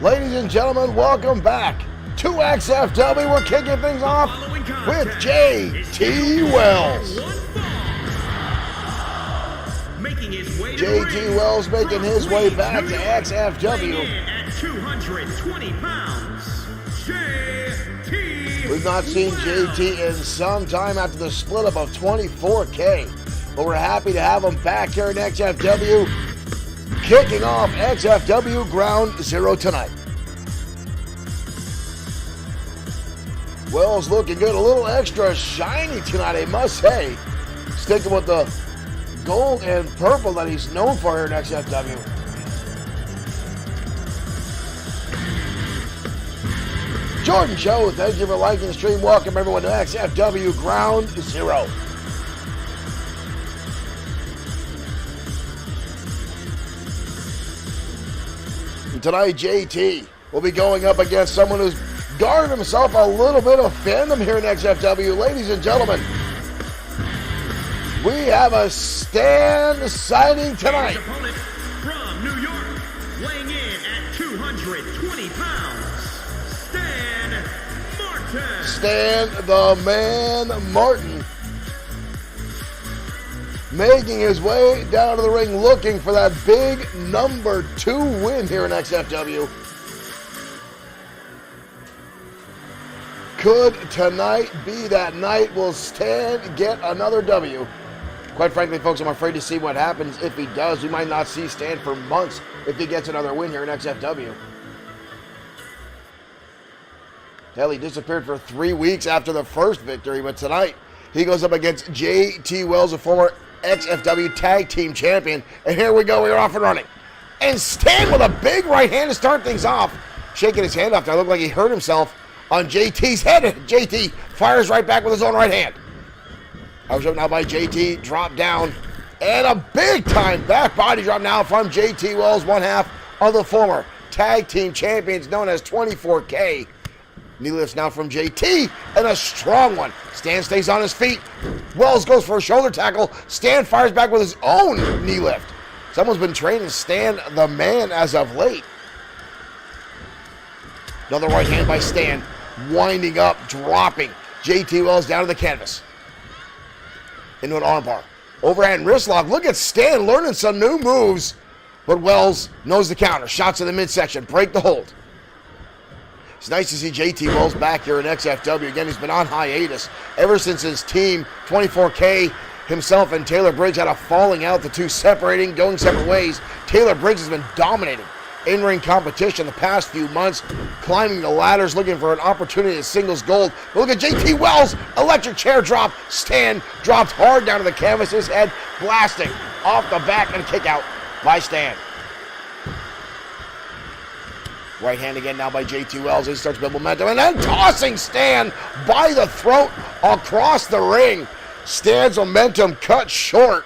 Ladies and gentlemen, welcome back to XFW. We're kicking things off with JT Wells. JT Wells making his way back to XFW. At 220 pounds, JT. We've not seen JT in some time after the split up of 24K, but we're happy to have him back here in XFW, kicking off XFW Ground Zero tonight. Wells looking good, a little extra shiny tonight, I must say. Sticking with the gold and purple that he's known for here in XFW. Jordan Joe, thank you for liking the stream. Welcome everyone to XFW Ground Zero. And tonight, JT will be going up against someone who's garnered himself a little bit of fandom here in XFW. Ladies and gentlemen, we have a Stan sighting tonight. His opponent from New York, weighing in at 220 pounds, Stan Martin. Stan the Man Martin making his way down to the ring looking for that big number 2 win here in XFW. Could tonight be that night? Will Stan get another W? Quite frankly, folks, I'm afraid to see what happens if he does. We might not see Stan for months if he gets another win here in XFW. Hell, he disappeared for 3 weeks after the first victory, but tonight he goes up against JT Wells, a former XFW Tag Team Champion. And here we go, we're off and running. And Stan with a big right hand to start things off. Shaking his hand off there, looked like he hurt himself on JT's head. JT fires right back with his own right hand. I was up now by JT, drop down, and a big time back body drop now from JT Wells, one half of the former tag team champions known as 24K. Knee lifts now from JT, and a strong one. Stan stays on his feet. Wells goes for a shoulder tackle. Stan fires back with his own knee lift. Someone's been training Stan the Man as of late. Another right hand by Stan, winding up, dropping JT Wells down to the canvas. Into an armbar. Overhand wrist lock. Look at Stan learning some new moves. But Wells knows the counter. Shots in the midsection. Break the hold. It's nice to see JT Wells back here in XFW. Again, he's been on hiatus ever since his team, 24K, himself and Taylor Briggs had a falling out. The two separating, going separate ways. Taylor Briggs has been dominating in-ring competition the past few months, climbing the ladders, looking for an opportunity at singles gold. But look at JT Wells, electric chair drop. Stan dropped hard down to the canvas, his head blasting off the back, and a kick out by Stan. Right hand again now by JT Wells. He starts to build momentum, and then tossing Stan by the throat across the ring. Stan's momentum cut short.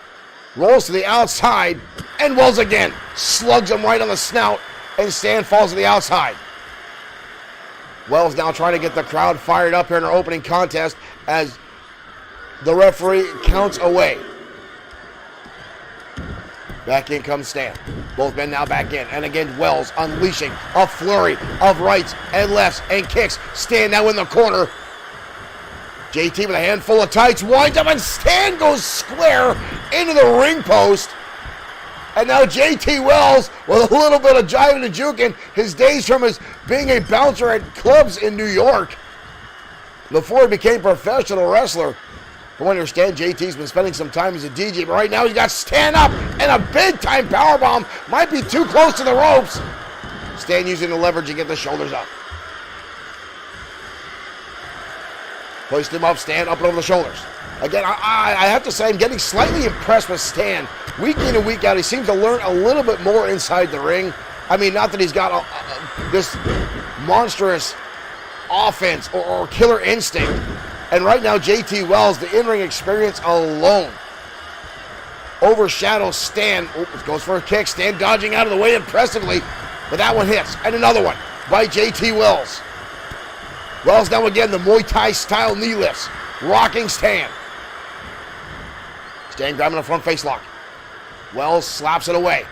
Rolls to the outside, and Wells again slugs him right on the snout, and Stan falls to the outside. Wells now trying to get the crowd fired up here in our opening contest as the referee counts away. Back in comes Stan. Both men now back in, and again Wells unleashing a flurry of rights and lefts and kicks. Stan now in the corner. JT with a handful of tights, winds up, and Stan goes square into the ring post. And now JT Wells with a little bit of jiving and juking, his days from his being a bouncer at clubs in New York before he became a professional wrestler. From what I understand, JT's been spending some time as a DJ, but right now he's got Stan up, and a big-time powerbomb. Might be too close to the ropes. Stan using the leverage to get the shoulders up. Hoist him up, Stan up and over the shoulders. Again, I have to say, I'm getting slightly impressed with Stan. Week in and week out, he seems to learn a little bit more inside the ring. I mean, not that he's got this monstrous offense or killer instinct. And right now, JT Wells, the in-ring experience alone overshadows Stan. Oh, goes for a kick. Stan dodging out of the way impressively, but that one hits. And another one by JT Wells. Wells now again, the Muay Thai style knee lifts, rocking Stan. Stan grabbing a front face lock. Wells slaps it away.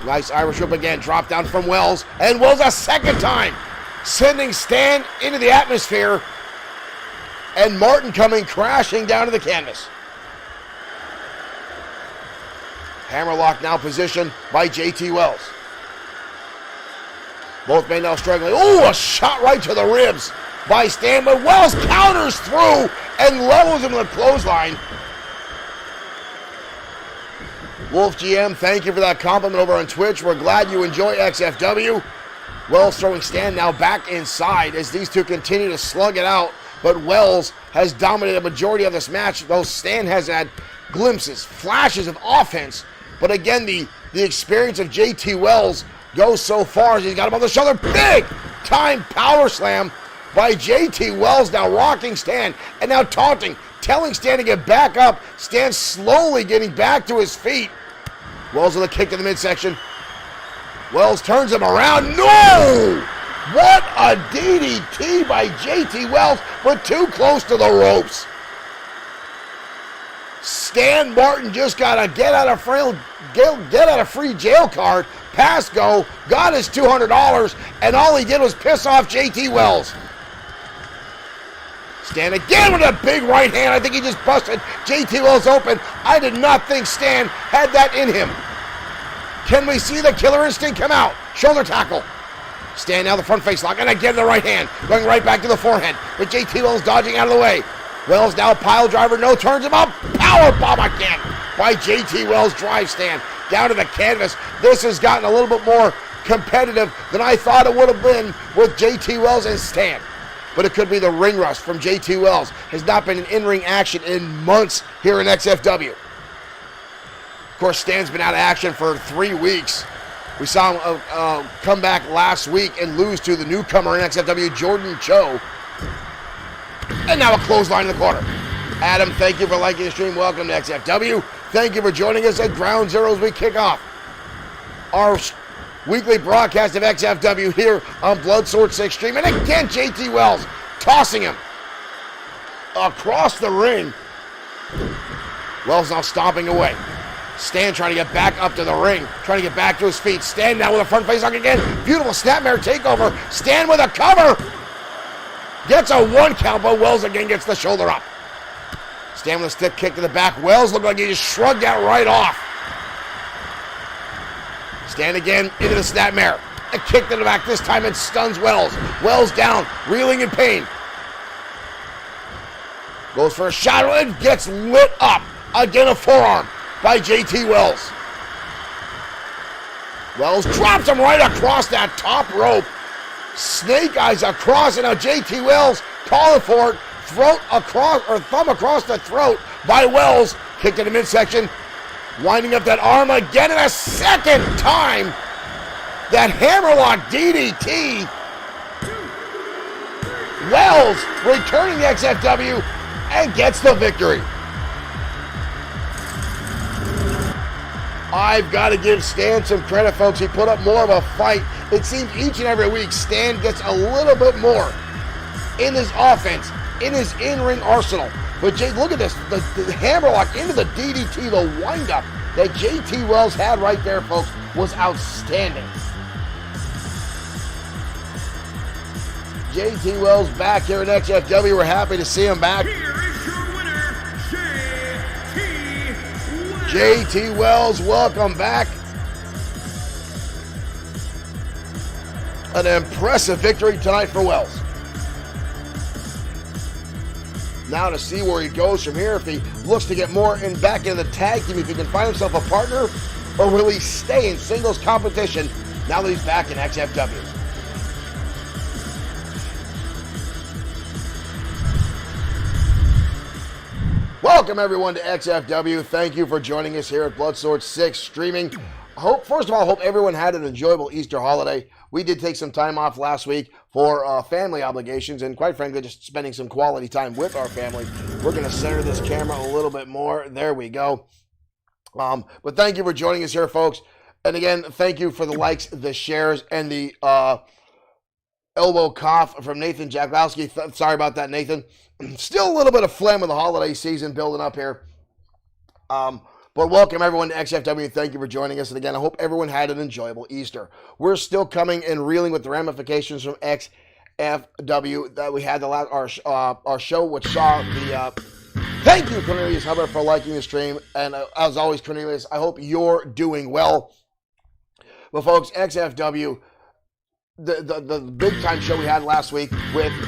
Nice Irish whip again. Drop down from Wells. And Wells a second time. Sending Stan into the atmosphere. And Martin coming crashing down to the canvas. Hammerlock now positioned by JT Wells. Both men now struggling. Oh, a shot right to the ribs by Stan. But Wells counters through and levels him with a clothesline. Wolf GM, thank you for that compliment over on Twitch. We're glad you enjoy XFW. Wells throwing Stan now back inside as these two continue to slug it out. But Wells has dominated a majority of this match, though Stan has had glimpses, flashes of offense. But again, the experience of JT Wells goes so far as he's got him on the shoulder. Big time power slam by JT Wells, now rocking Stan and now taunting, telling Stan to get back up. Stan slowly getting back to his feet. Wells with a kick to the midsection. Wells turns him around. No! What a DDT by JT Wells, but too close to the ropes. Stan Martin just got a get out of free jail card. Pass go, got his $200, and all he did was piss off JT Wells. Stan again with a big right hand. I think he just busted JT Wells open. I did not think Stan had that in him. Can we see the killer instinct come out? Shoulder tackle. Stan now the front face lock, and again the right hand. Going right back to the forehead, but JT Wells dodging out of the way. Wells now pile driver, no, turns him up. Power bomb again by JT Wells. Drive Stan down to the canvas. This has gotten a little bit more competitive than I thought it would have been with JT Wells and Stan. But it could be the ring rust from JT Wells. Has not been an in-ring action in months here in XFW. Of course, Stan's been out of action for 3 weeks. We saw him come back last week and lose to the newcomer in XFW, Jordan Cho. And now a clothesline in the corner. Adam, thank you for liking the stream. Welcome to XFW. Thank you for joining us at Ground Zero as we kick off our weekly broadcast of XFW here on Bloodsword6 Streaming. And again, JT Wells tossing him across the ring. Wells now stomping away. Stan trying to get back up to the ring, trying to get back to his feet. Stan now with a front face lock again. Beautiful snapmare takeover. Stan with a cover. Gets a 1 count, but Wells again gets the shoulder up. Stan with a stiff kick to the back. Wells looked like he just shrugged that right off. Stan again into the snapmare. A kick to the back. This time it stuns Wells. Wells down, reeling in pain. Goes for a shot and gets lit up. Again a forearm by JT Wells. Wells drops him right across that top rope. Snake eyes across, and now JT Wells calling for it. Throat across, or thumb across the throat by Wells. Kick to the midsection. Winding up that arm again, and a second time. That hammerlock DDT. Wells returning the XFW and gets the victory. I've got to give Stan some credit, folks. He put up more of a fight. It seems each and every week Stan gets a little bit more in his offense, in his in-ring arsenal. But Jay, look at this. The hammerlock into the DDT, the wind-up that JT Wells had right there, folks, was outstanding. JT Wells back here at XFW. We're happy to see him back. Here is your winner, JT Wells. JT Wells, welcome back. An impressive victory tonight for Wells. Now to see where he goes from here, if he looks to get more back into the tag team, if he can find himself a partner, or will he stay in singles competition now that he's back in XFW? Welcome everyone to XFW. Thank you for joining us here at Bloodsword6 Streaming. First of all, I hope everyone had an enjoyable Easter holiday. We did take some time off last week for family obligations and quite frankly, just spending some quality time with our family. We're going to center this camera a little bit more. There we go. But thank you for joining us here, folks. And again, thank you for the likes, the shares, and the elbow cough from Nathan Jaglowski. Sorry about that, Nathan. Still a little bit of phlegm of the holiday season building up here. But welcome everyone to XFW. Thank you for joining us. And again, I hope everyone had an enjoyable Easter. We're still coming and reeling with the ramifications from XFW that we had our show, which saw the. Thank you, Cornelius Hubbard, for liking the stream. And as always, Cornelius, I hope you're doing well. But folks, XFW, the big time show we had last week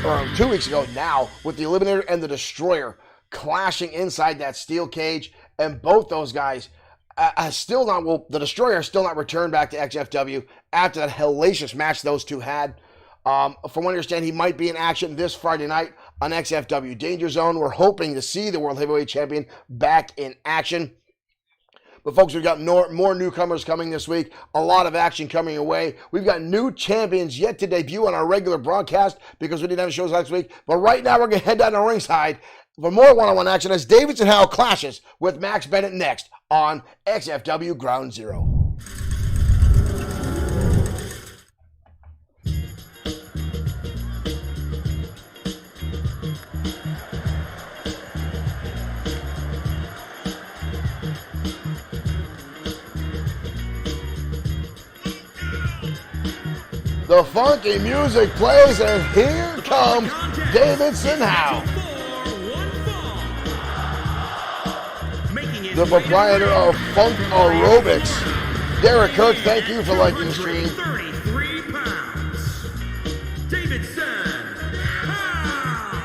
or 2 weeks ago now, with the Eliminator and the Destroyer clashing inside that steel cage. And both those guys the Destroyer still not returned back to XFW after that hellacious match those two had. From what I understand, he might be in action this Friday night on XFW Danger Zone. We're hoping to see the World Heavyweight Champion back in action. But folks, we've got more newcomers coming this week. A lot of action coming away. We've got new champions yet to debut on our regular broadcast because we didn't have shows last week. But right now, we're going to head down to ringside for more one-on-one action as Davidson Howe clashes with Max Bennett next on XFW Ground Zero. The funky music plays, and here comes Davidson Howe, the proprietor of Funk Aerobics. Derek Cook, thank you for liking the stream. 33 pounds. Davidson Howe.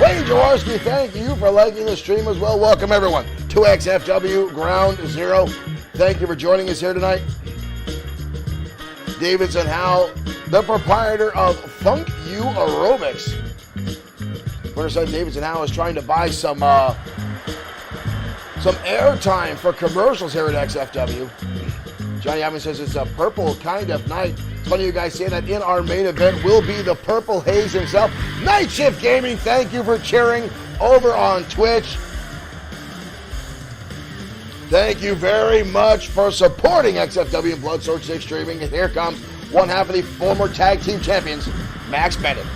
Wayne Jaworski, thank you for liking the stream as well. Welcome everyone to XFW Ground Zero. Thank you for joining us here tonight. Davidson Howe, the proprietor of Funk U Aerobics. First time Davidson Howe is trying to buy some airtime for commercials here at XFW. Johnny Evans says it's a purple kind of night. It's funny you guys say that. In our main event will be the Purple Haze himself. Night Shift Gaming, thank you for cheering over on Twitch. Thank you very much for supporting XFW and Bloodsword6 Streaming. And here comes one half of the former tag team champions, Max Bennett.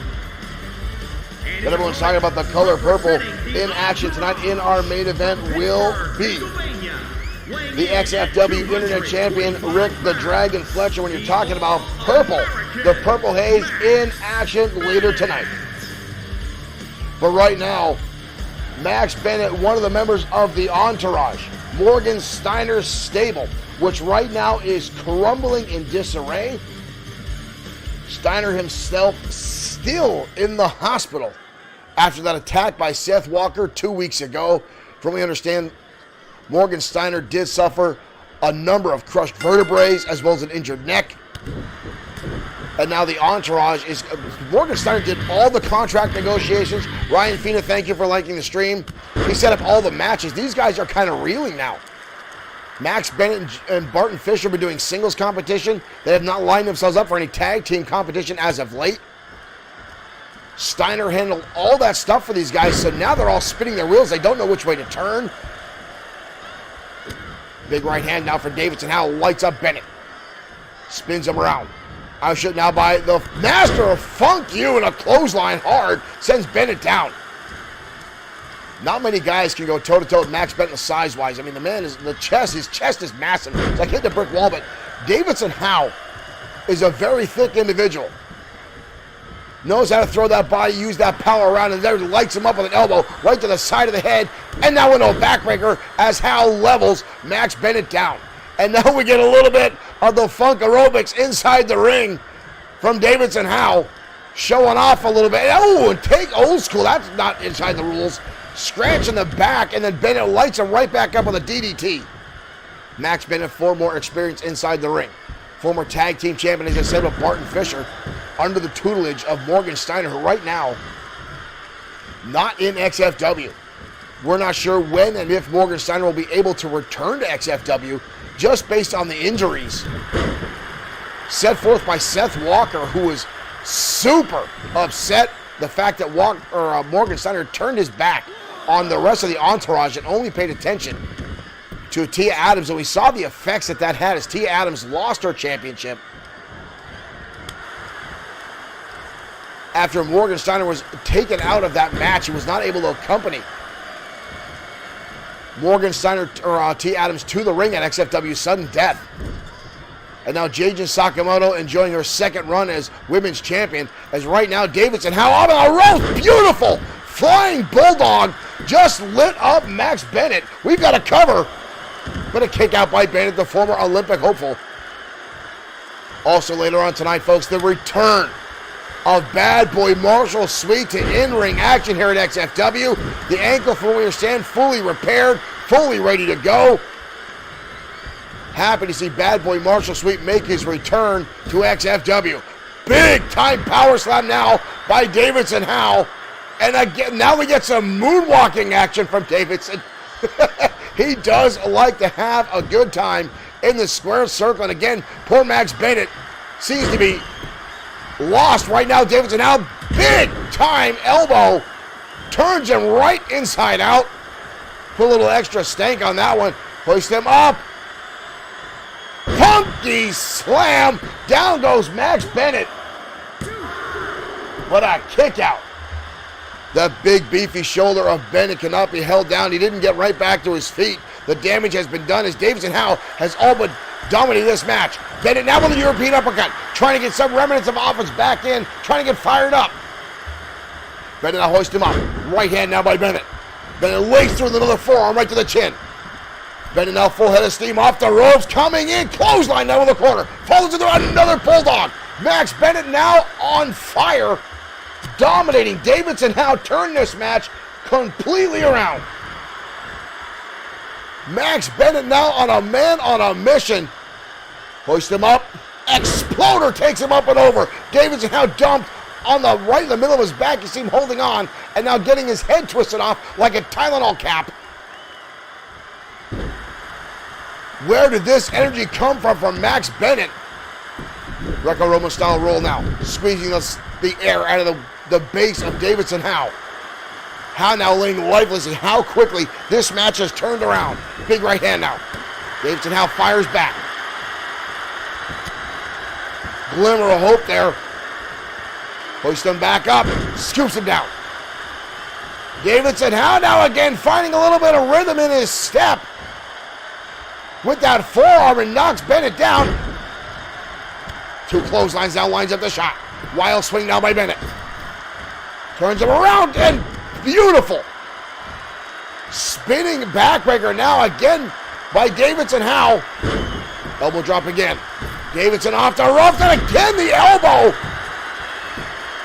And everyone's talking about the color purple in action tonight. In our main event will be the XFW Internet Champion, Rick the Dragon Fletcher. When you're talking about purple, the Purple Haze in action later tonight. But right now, Max Bennett, one of the members of the Entourage, Morgan Steiner's stable, which right now is crumbling in disarray. Steiner himself still in the hospital after that attack by Seth Walker 2 weeks ago. From what we understand, Morgan Steiner did suffer a number of crushed vertebrae as well as an injured neck. And now the Entourage is... Morgan Steiner did all the contract negotiations. Ryan Fina, thank you for liking the stream. He set up all the matches. These guys are kind of reeling now. Max Bennett and Barton Fisher have been doing singles competition. They have not lined themselves up for any tag team competition as of late. Steiner handled all that stuff for these guys, so now they're all spinning their wheels. They don't know which way to turn. Big right hand now for Davidson Howe. Lights up Bennett. Spins him around. Ushered now by the master of Funk U, and a clothesline hard sends Bennett down. Not many guys can go toe-to-toe with Max Bennett size-wise. I mean, the man is, his chest is massive. It's like hitting a brick wall, but Davidson Howe is a very thick individual. Knows how to throw that body, use that power around, and there lights him up with an elbow right to the side of the head. And now into a backbreaker as Howe levels Max Bennett down. And now we get a little bit of the Funk Aerobics inside the ring from Davidson Howe, showing off a little bit. Oh, and take old school. That's not inside the rules. Scratch in the back, and then Bennett lights him right back up with a DDT. Max Bennett, 4 more experience inside the ring. Former tag team champion, as I said, with Barton Fisher, under the tutelage of Morgan Steiner, who right now, not in XFW. We're not sure when and if Morgan Steiner will be able to return to XFW, just based on the injuries set forth by Seth Walker, who was super upset the fact that Morgan Steiner turned his back on the rest of the Entourage and only paid attention to Tia Adams. And we saw the effects that had as Tia Adams lost her championship after Morgan Steiner was taken out of that match. He was not able to accompany Morgan Steiner, or T. Adams, to the ring at XFW sudden death. And now Jayden Sakamoto enjoying her second run as women's champion. As right now, Davidson Howe on a rope. Beautiful flying bulldog just lit up Max Bennett. We've got a cover. But a kick out by Bennett, the former Olympic hopeful. Also later on tonight, folks, the return of Bad Boy Marshall Sweet to in-ring action here at XFW. The ankle, from what we understand, fully repaired, fully ready to go. Happy to see Bad Boy Marshall Sweet make his return to XFW. Big time power slam now by Davidson Howe. And again, now we get some moonwalking action from Davidson. He does like to have a good time in the square circle. And again, poor Max Bennett seems to be lost right now. Davidson Howe, big time elbow. Turns him right inside out. Put a little extra stank on that one. Hoist him up. Funky slam. Down goes Max Bennett. What a kick out. The big beefy shoulder of Bennett cannot be held down. He didn't get right back to his feet. The damage has been done as Davidson Howe has all but dominated this match. Bennett now with a European uppercut, trying to get some remnants of offense back in, trying to get fired up. Bennett now hoists him up. Right hand now by Bennett. Bennett lays through another forearm right to the chin. Bennett now full head of steam off the ropes, coming in, clothesline now in the corner. Follows into another bulldog. Max Bennett now on fire, dominating. Davidson Howe turned this match completely around. Max Bennett now on a man on a mission. Hoist him up. Exploder takes him up and over. Davidson Howe dumped on the right in the middle of his back. You see him holding on and now getting his head twisted off like a Tylenol cap. Where did this energy come from Max Bennett? Greco-Roman style roll now. Squeezing the air out of the base of Davidson Howe. Howe now laying lifeless, and how quickly this match has turned around. Big right hand now. Davidson Howe fires back. Glimmer of hope there. Hoists him back up. Scoops him down. Davidson Howe now again finding a little bit of rhythm in his step. With that forearm and knocks Bennett down. Two clotheslines now, lines up the shot. Wild swing now by Bennett. Turns him around and beautiful. Spinning backbreaker now again by Davidson Howe. Elbow drop again. Davidson off the rope, and again the elbow.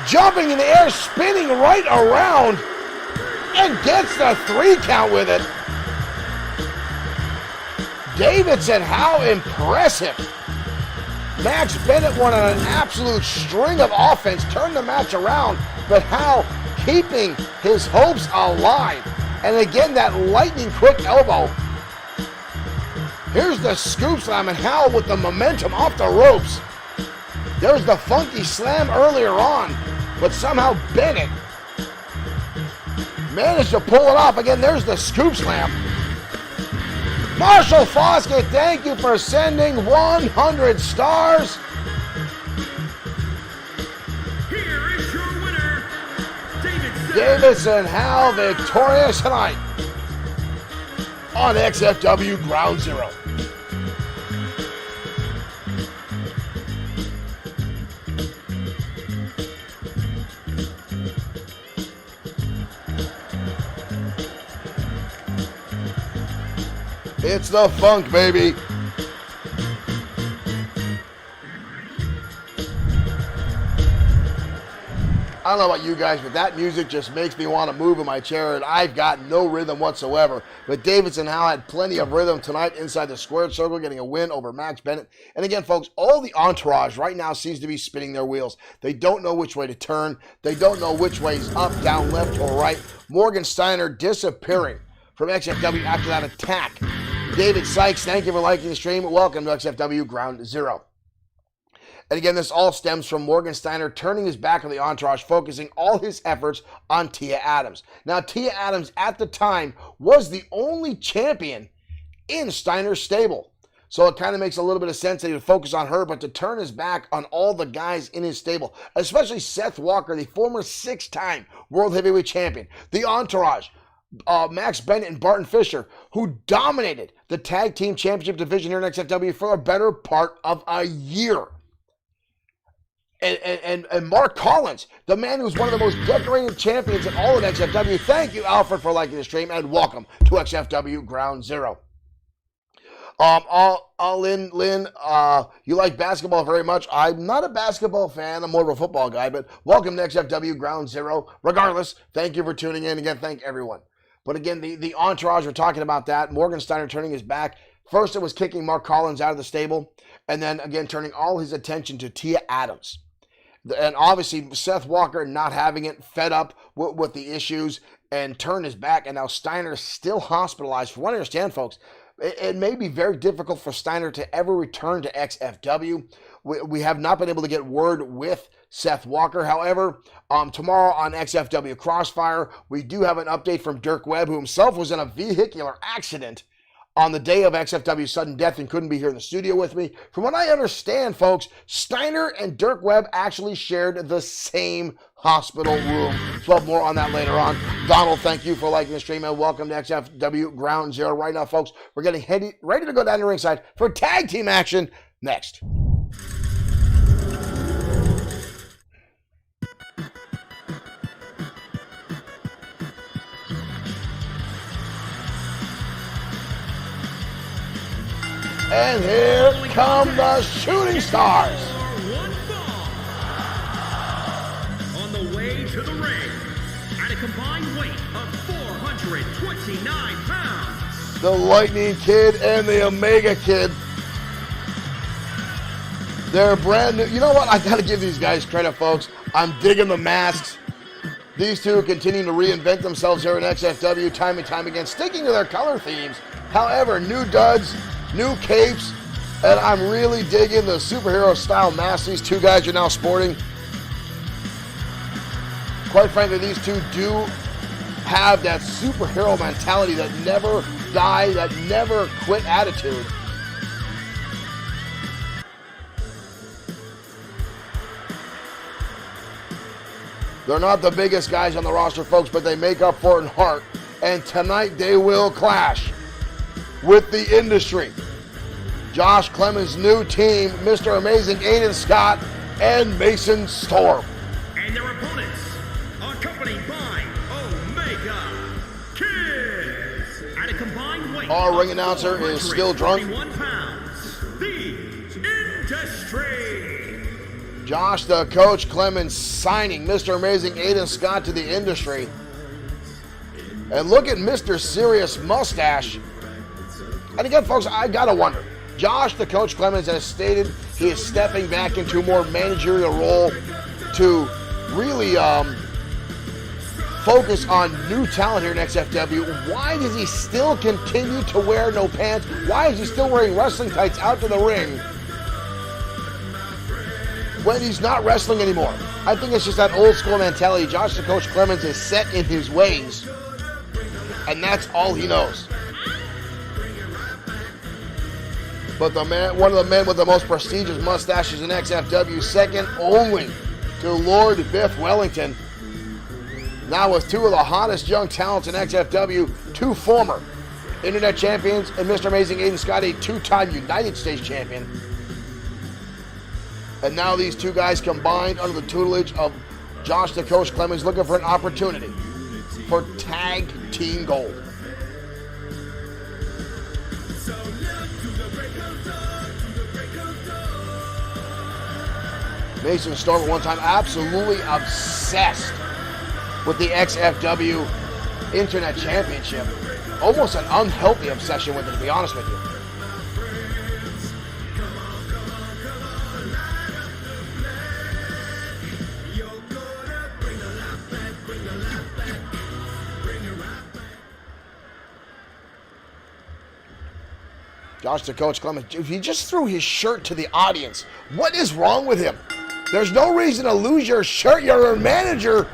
Jumping in the air, spinning right around, and gets the 3 count with it. Davidson Howe, impressive. Max Bennett won on an absolute string of offense, turned the match around, but Howe keeping his hopes alive. And again, that lightning quick elbow. Here's the scoop slam, and Howe with the momentum off the ropes. There's the funky slam earlier on, but somehow Bennett managed to pull it off. Again, there's the scoop slam. Marshall Foskett, thank you for sending 100 stars. Here is your winner, Davidson Howe victorious tonight on XFW Ground Zero. It's the funk, baby. I don't know about you guys, but that music just makes me want to move in my chair, and I've got no rhythm whatsoever. But Davidson Howe had plenty of rhythm tonight inside the squared circle, getting a win over Max Bennett. And again, folks, all the entourage right now seems to be spinning their wheels. They don't know which way to turn. They don't know which way is up, down, left, or right. Morgan Steiner disappearing from XFW after that attack. David Sykes, thank you for liking the stream. Welcome to XFW Ground Zero. And again, this all stems from Morgan Steiner turning his back on the entourage, focusing all his efforts on Tia Adams. Now, Tia Adams at the time was the only champion in Steiner's stable. So it kind of makes a little bit of sense that he would focus on her, but to turn his back on all the guys in his stable, especially Seth Walker, the former 6-time World Heavyweight Champion, the entourage, Max Bennett and Barton Fisher, who dominated the tag team championship division here in XFW for a better part of a year. And Mark Collins, the man who's one of the most decorated champions in all of XFW. Thank you, Alfred, for liking the stream, and welcome to XFW Ground Zero. Lynn, you like basketball very much. I'm not a basketball fan. I'm more of a football guy, but welcome to XFW Ground Zero. Regardless, thank you for tuning in. Again, thank everyone. But again, the entourage, we're talking about that. Morgan Steiner turning his back. First, it was kicking Mark Collins out of the stable, and then, again, turning all his attention to Tia Adams. And obviously, Seth Walker not having it, fed up with the issues, and turned his back. And now Steiner is still hospitalized. From what I understand, folks, it may be very difficult for Steiner to ever return to XFW. We have not been able to get word with Seth Walker. However, tomorrow on XFW Crossfire, we do have an update from Dirk Webb, who himself was in a vehicular accident on the day of XFW's sudden death and couldn't be here in the studio with me. From what I understand, folks, Steiner and Dirk Webb actually shared the same hospital room. So we'll have more on that later on. Donald, thank you for liking the stream, and welcome to XFW Ground Zero. Right now, folks, we're getting ready to go down to ringside for tag team action next. And here come the shooting stars. One fall. On the way to the ring, at a combined weight of 429 pounds. The Lightning Kid and the Omega Kid. They're brand new. You know what? I got to give these guys credit, folks. I'm digging the masks. These two continue to reinvent themselves here in XFW time and time again, sticking to their color themes. However, new duds, new capes, and I'm really digging the superhero style masks these two guys are now sporting. Quite frankly, these two do have that superhero mentality, that never die, that never quit attitude. They're not the biggest guys on the roster, folks, but they make up for it in heart. And tonight they will clash with the industry. Josh Clemens' new team, Mr. Amazing Aiden Scott and Mason Storm. And their opponents, accompanied by Omega Kid. At a combined weight Our ring announcer is still drunk. 41 pounds, the Industry. Josh, the coach, Clemens signing Mr. Amazing Aiden Scott to the industry. And look at Mr. Serious Mustache. And again, folks, I gotta wonder. Josh, the coach, Clemens, has stated he is stepping back into a more managerial role to really focus on new talent here in XFW. Why does he still continue to wear no pants? Why is he still wearing wrestling tights out to the ring when he's not wrestling anymore? I think it's just that old school mentality. Josh, the coach, Clemens, is set in his ways, and that's all he knows. But the man, one of the men with the most prestigious mustaches in XFW, second only to Lord Biff Wellington. Now with two of the hottest young talents in XFW, two former Internet champions, and Mr. Amazing Aiden Scott, a two-time United States champion. And now these two guys combined under the tutelage of Josh the Coach Clemens, looking for an opportunity for tag team gold. Mason Storm at one time absolutely obsessed with the XFW Internet Championship. Almost an unhealthy obsession with it, to be honest with you. Josh the Coach Clemens, he just threw his shirt to the audience. What is wrong with him? There's no reason to lose your shirt. You're a manager.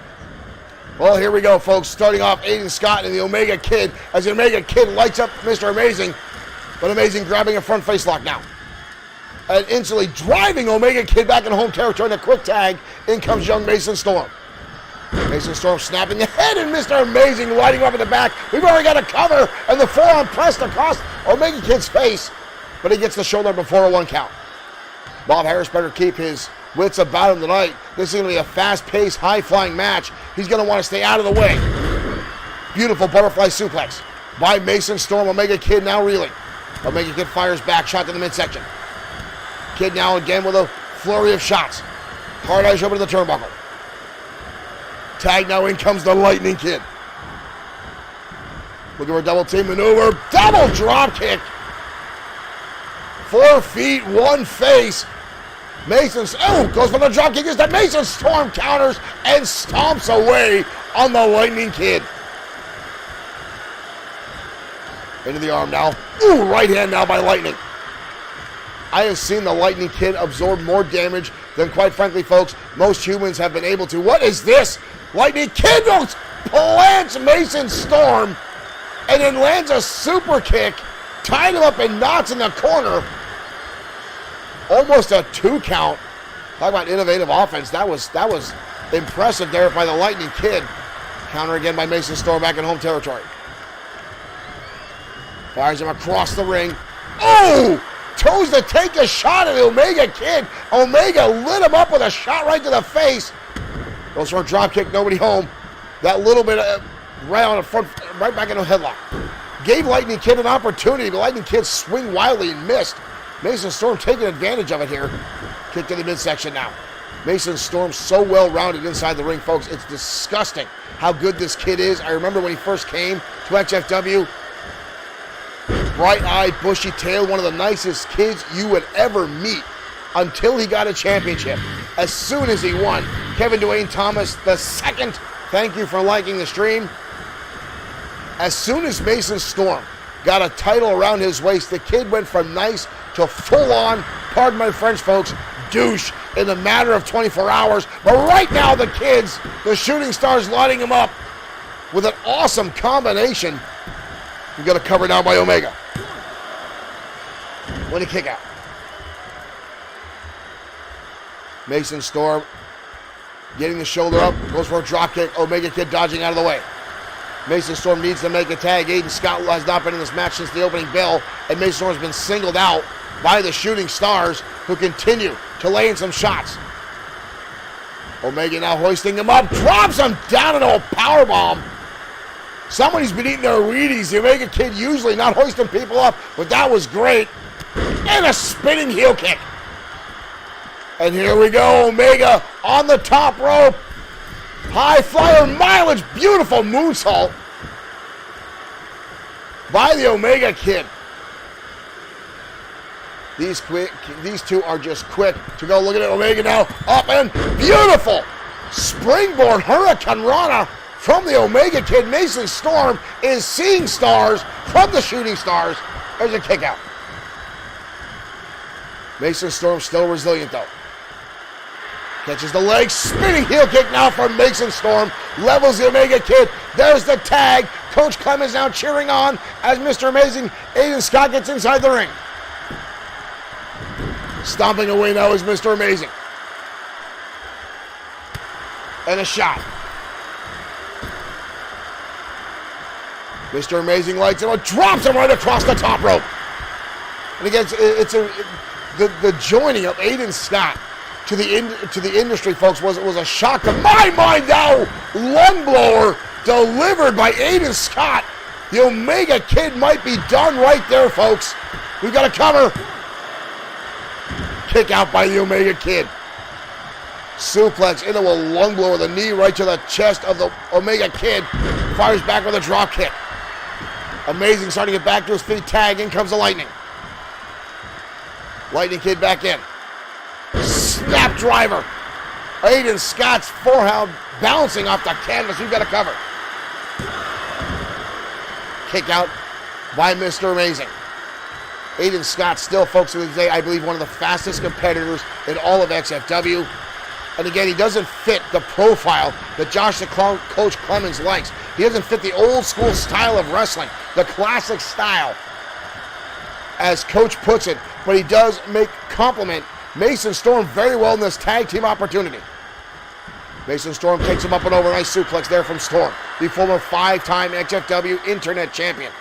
Well, here we go, folks. Starting off, Aiden Scott and the Omega Kid, as the Omega Kid lights up Mr. Amazing. But Amazing grabbing a front face lock now. And instantly driving Omega Kid back in home territory in a quick tag. In comes young Mason Storm. Mason Storm snapping the head, and Mr. Amazing lighting up in the back. We've already got a cover, and the forearm pressed across Omega Kid's face, but he gets the shoulder before a 1 count. Bob Harris better keep his wits about him tonight. This is going to be a fast-paced, high-flying match. He's going to want to stay out of the way. Beautiful butterfly suplex by Mason Storm. Omega Kid now reeling. Omega Kid fires back, shot to the midsection. Kid now again with a flurry of shots. Hard eyes over to the turnbuckle. Tag now, in comes the Lightning Kid. Looking for a double team maneuver. Double drop kick. 4 feet, 1 face. Mason's, goes for the drop kick. Is that Mason Storm counters and stomps away on the Lightning Kid. Into the arm now. Right hand now by Lightning. I have seen the Lightning Kid absorb more damage than, quite frankly, folks, most humans have been able to. What is this? Lightning Kid plants Mason Storm and then lands a super kick, tied him up in knots in the corner. Almost a 2 count. Talk about innovative offense. That was impressive there by the Lightning Kid. Counter again by Mason Storm back in home territory. Fires him across the ring. Chose to take a shot at the Omega Kid. Omega lit him up with a shot right to the face. Goes for a drop kick, nobody home. That little bit right on the front, right back into a headlock. Gave Lightning Kid an opportunity, but Lightning Kid swing wildly and missed. Mason Storm taking advantage of it here. Kick to the midsection now. Mason Storm so well-rounded inside the ring, folks. It's disgusting how good this kid is. I remember when he first came to XFW. Bright-eyed, bushy-tailed, one of the nicest kids you would ever meet until he got a championship. As soon as he won, Kevin Dwayne Thomas II, thank you for liking the stream. As soon as Mason Storm got a title around his waist, the kid went from nice to full-on, pardon my French, folks, douche in a matter of 24 hours. But right now, the kids, the shooting stars, lighting him up with an awesome combination. We got a cover now by Omega. Winning kick out. Mason Storm getting the shoulder up, goes for a drop kick. Omega Kid dodging out of the way. Mason Storm needs to make a tag. Aiden Scott has not been in this match since the opening bell, and Mason Storm has been singled out by the shooting stars, who continue to lay in some shots. Omega now hoisting him up, drops him down into a powerbomb. Somebody's been eating their Wheaties. The Omega Kid usually not hoisting people up, but that was great. And a spinning heel kick. And here we go, Omega on the top rope. High flyer mileage, beautiful moonsault by the Omega Kid. These two are just quick to go. Look at it, Omega now up and beautiful springboard Hurricane Rana from the Omega Kid. Mason Storm is seeing stars from the shooting stars. There's a kick out. Mason Storm still resilient though. Catches the leg, spinning heel kick now from Mason Storm. Levels the Omega Kid. There's the tag. Coach Clemens now cheering on as Mr. Amazing Aiden Scott gets inside the ring. Stomping away now is Mr. Amazing. And a shot. Mr. Amazing lights him up, drops him right across the top rope. And again, the joining of Aiden Scott to the industry, folks, was a shock to my mind now. Lung blower delivered by Aiden Scott. The Omega Kid might be done right there, folks. We've got a cover. Kick out by the Omega Kid. Suplex into a lung blower, the knee right to the chest of the Omega Kid. Fires back with a drop kick. Amazing starting to get back to his feet. Tag, in comes the Lightning. Lightning Kid back in. Snap driver. Aiden Scott's forearm bouncing off the canvas. We've got a cover. Kick out by Mr. Amazing. Aiden Scott still, folks, to this day, I believe one of the fastest competitors in all of XFW. And again, he doesn't fit the profile that Josh the Coach Clemens likes. He doesn't fit the old school style of wrestling, the classic style, as Coach puts it. But he does complement Mason Storm very well in this tag team opportunity. Mason Storm takes him up and over. Nice suplex there from Storm, the former 5-time XFW Internet Champion.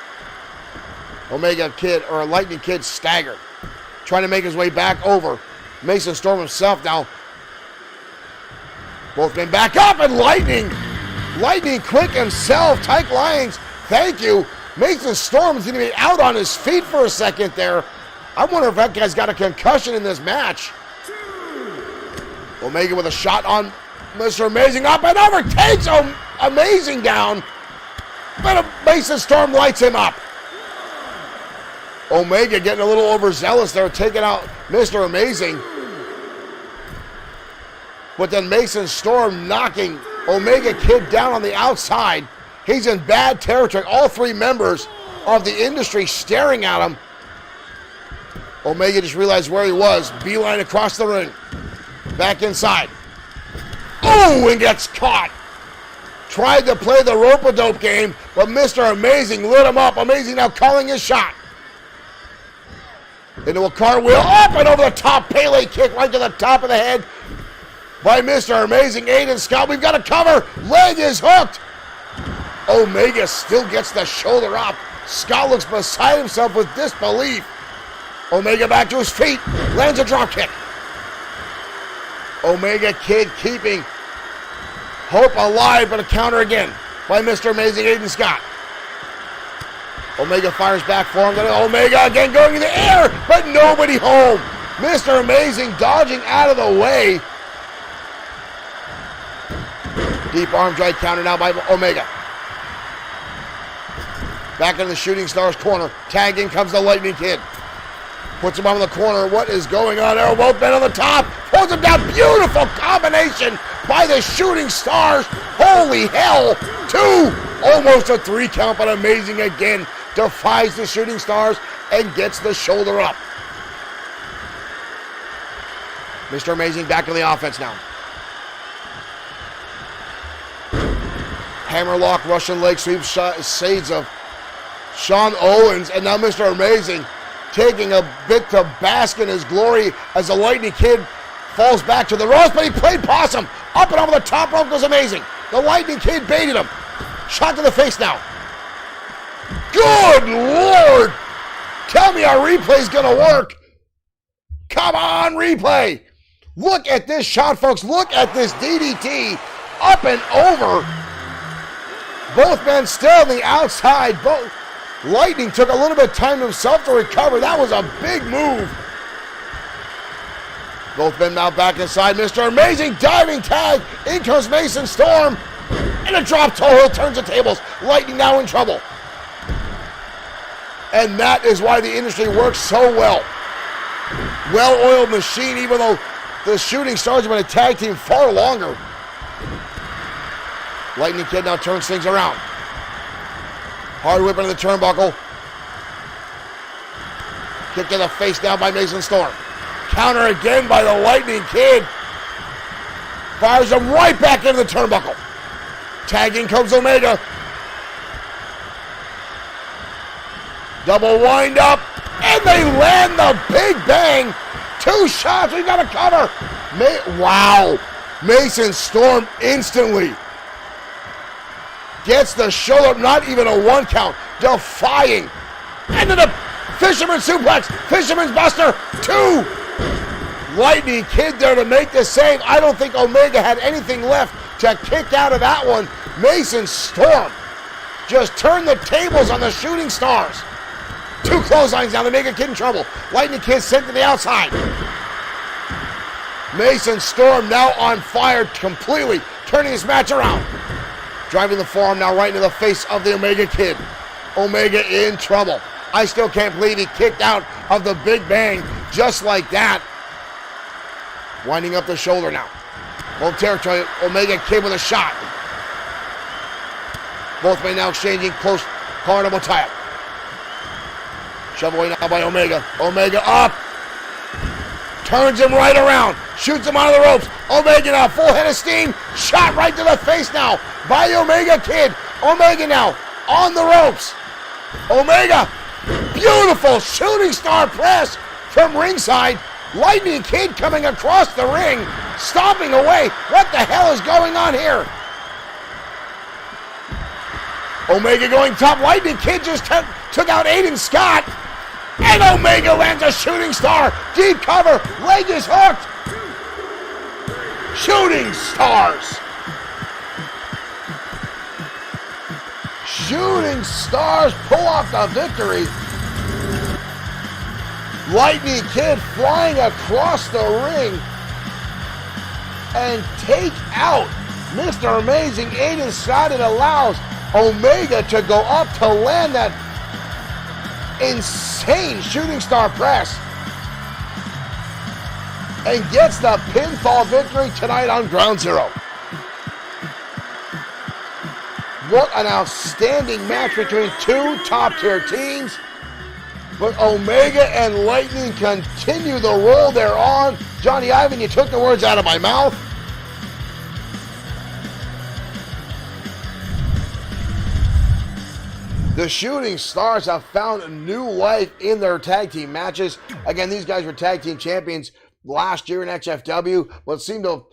Omega Kid, or Lightning Kid, staggered, trying to make his way back over. Mason Storm himself now. Both men back up, and Lightning quick himself. Tyke Lyons, thank you. Mason Storm is going to be out on his feet for a second there. I wonder if that guy's got a concussion in this match. Omega with a shot on Mr. Amazing, up and over, takes Amazing down, but Mason Storm lights him up. Omega getting a little overzealous there, taking out Mr. Amazing. But then Mason Storm knocking Omega Kid down on the outside. He's in bad territory. All three members of the industry staring at him. Omega just realized where he was. Beeline across the ring. Back inside. Oh, and gets caught. Tried to play the rope-a-dope game, but Mr. Amazing lit him up. Amazing now calling his shot. Into a cartwheel, up and over the top. Pele kick right to the top of the head by Mr. Amazing. Aiden Scott, we've got a cover. Leg is hooked. Omega still gets the shoulder up. Scott looks beside himself with disbelief. Omega back to his feet, lands a drop kick. Omega Kid keeping hope alive, but a counter again by Mr. Amazing, Aiden Scott. Omega fires back for him. Omega again going in the air, but nobody home. Mr. Amazing dodging out of the way. Deep arm drag counter now by Omega. Back into the Shooting Stars corner. Tag in comes the Lightning Kid. Puts him on the corner. What is going on there? Both men on the top. Pulls him down. Beautiful combination by the Shooting Stars. Holy hell. 2. Almost a 3 count, but Amazing again. Defies the Shooting Stars and gets the shoulder up. Mr. Amazing back in the offense now. Hammerlock, Russian leg sweep, shades of Sean Owens, and now Mr. Amazing taking a bit to bask in his glory as the Lightning Kid falls back to the ropes, but he played possum. Up and over the top rope goes Amazing. The Lightning Kid baited him. Shot to the face now. Good Lord! Tell me our replay's gonna work. Come on, replay. Look at this shot, folks. Look at this DDT. Up and over. Both men still on the outside. Lightning took a little bit of time himself to recover. That was a big move. Both men now back inside. Mr. Amazing diving tag. In comes Mason Storm. And a drop toe. Turns the tables. Lightning now in trouble. And that is why the industry works so well. Well-oiled machine, even though the Shooting Stars have been a tag team far longer. Lightning Kid now turns things around. Hard whip into the turnbuckle. Kick to the face down by Mason Storm. Counter again by the Lightning Kid. Fires him right back into the turnbuckle. Tagging comes Omega. Double wind up. And they land the big bang. 2 shots. We've got a cover. Wow. Mason Storm instantly gets the shoulder, not even a 1 count, defying. And then a Fisherman suplex, Fisherman's Buster, 2. Lightning Kid there to make the save. I don't think Omega had anything left to kick out of that one. Mason Storm just turned the tables on the Shooting Stars. 2 clotheslines now to make a Kid in trouble. Lightning Kid sent to the outside. Mason Storm now on fire completely, turning this match around. Driving the forearm now right into the face of the Omega Kid. Omega in trouble. I still can't believe he kicked out of the Big Bang just like that. Winding up the shoulder now. Home territory, Omega Kid with a shot. Both men now exchanging close corner tie-up. Shove away now by Omega. Omega up. Turns him right around. Shoots him out of the ropes. Omega now, full head of steam. Shot right to the face now by Omega Kid. Omega now on the ropes. Omega, beautiful Shooting Star press from ringside. Lightning Kid coming across the ring, stomping away. What the hell is going on here? Omega going top. Lightning Kid just took out Aiden Scott. And Omega lands a shooting star. Deep cover. Leg is hooked. Shooting stars. Shooting stars pull off the victory. Lightning Kid flying across the ring and take out Mr. Amazing Aiden Scott. It allows Omega to go up to land that insane shooting star press and gets the pinfall victory tonight on Ground Zero. What an outstanding match between two top-tier teams. But Omega and Lightning continue the roll they're on. Johnny Ivan, you took the words out of my mouth. The Shooting Stars have found new life in their tag team matches. Again, these guys were tag team champions last year in XFW, but seemed to,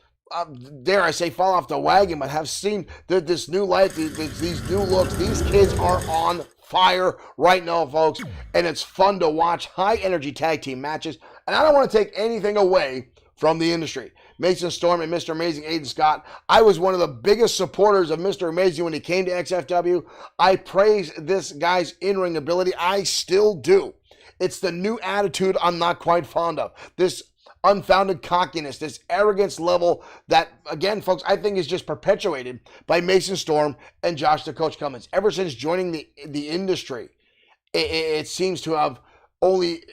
dare I say, fall off the wagon, but have seen this new life, these new looks. These kids are on fire right now, folks, and it's fun to watch high-energy tag team matches. And I don't want to take anything away from the industry. Mason Storm and Mr. Amazing Aiden Scott. I was one of the biggest supporters of Mr. Amazing when he came to XFW. I praise this guy's in-ring ability. I still do. It's the new attitude I'm not quite fond of. This unfounded cockiness, this arrogance level that, again, folks, I think is just perpetuated by Mason Storm and Josh the Coach Cummins. Ever since joining the industry, it seems to have only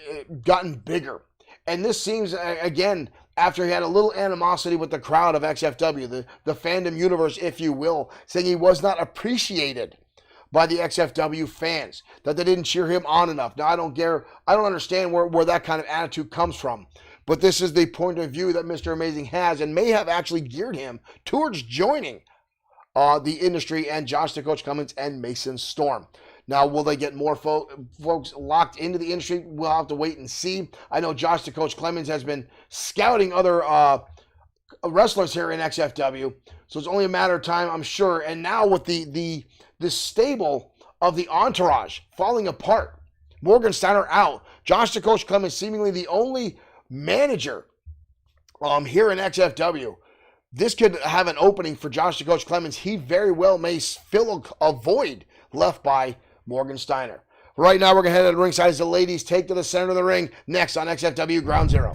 gotten bigger. And this seems, again, after he had a little animosity with the crowd of XFW, the fandom universe, if you will, saying he was not appreciated by the XFW fans, that they didn't cheer him on enough. Now, I don't understand where that kind of attitude comes from. But this is the point of view that Mr. Amazing has and may have actually geared him towards joining the industry and Josh the Coach Cummins and Mason Storm. Now, will they get more folks locked into the industry? We'll have to wait and see. I know Josh the Coach Clemens has been scouting other wrestlers here in XFW, so it's only a matter of time, I'm sure. And now with the stable of the entourage falling apart, Morgan Steiner out, Josh the Coach Clemens seemingly the only manager here in XFW. This could have an opening for Josh the Coach Clemens. He very well may fill a void left by Morgan Steiner. Right now, we're going to head to the ringside as the ladies take to the center of the ring. Next on XFW Ground Zero.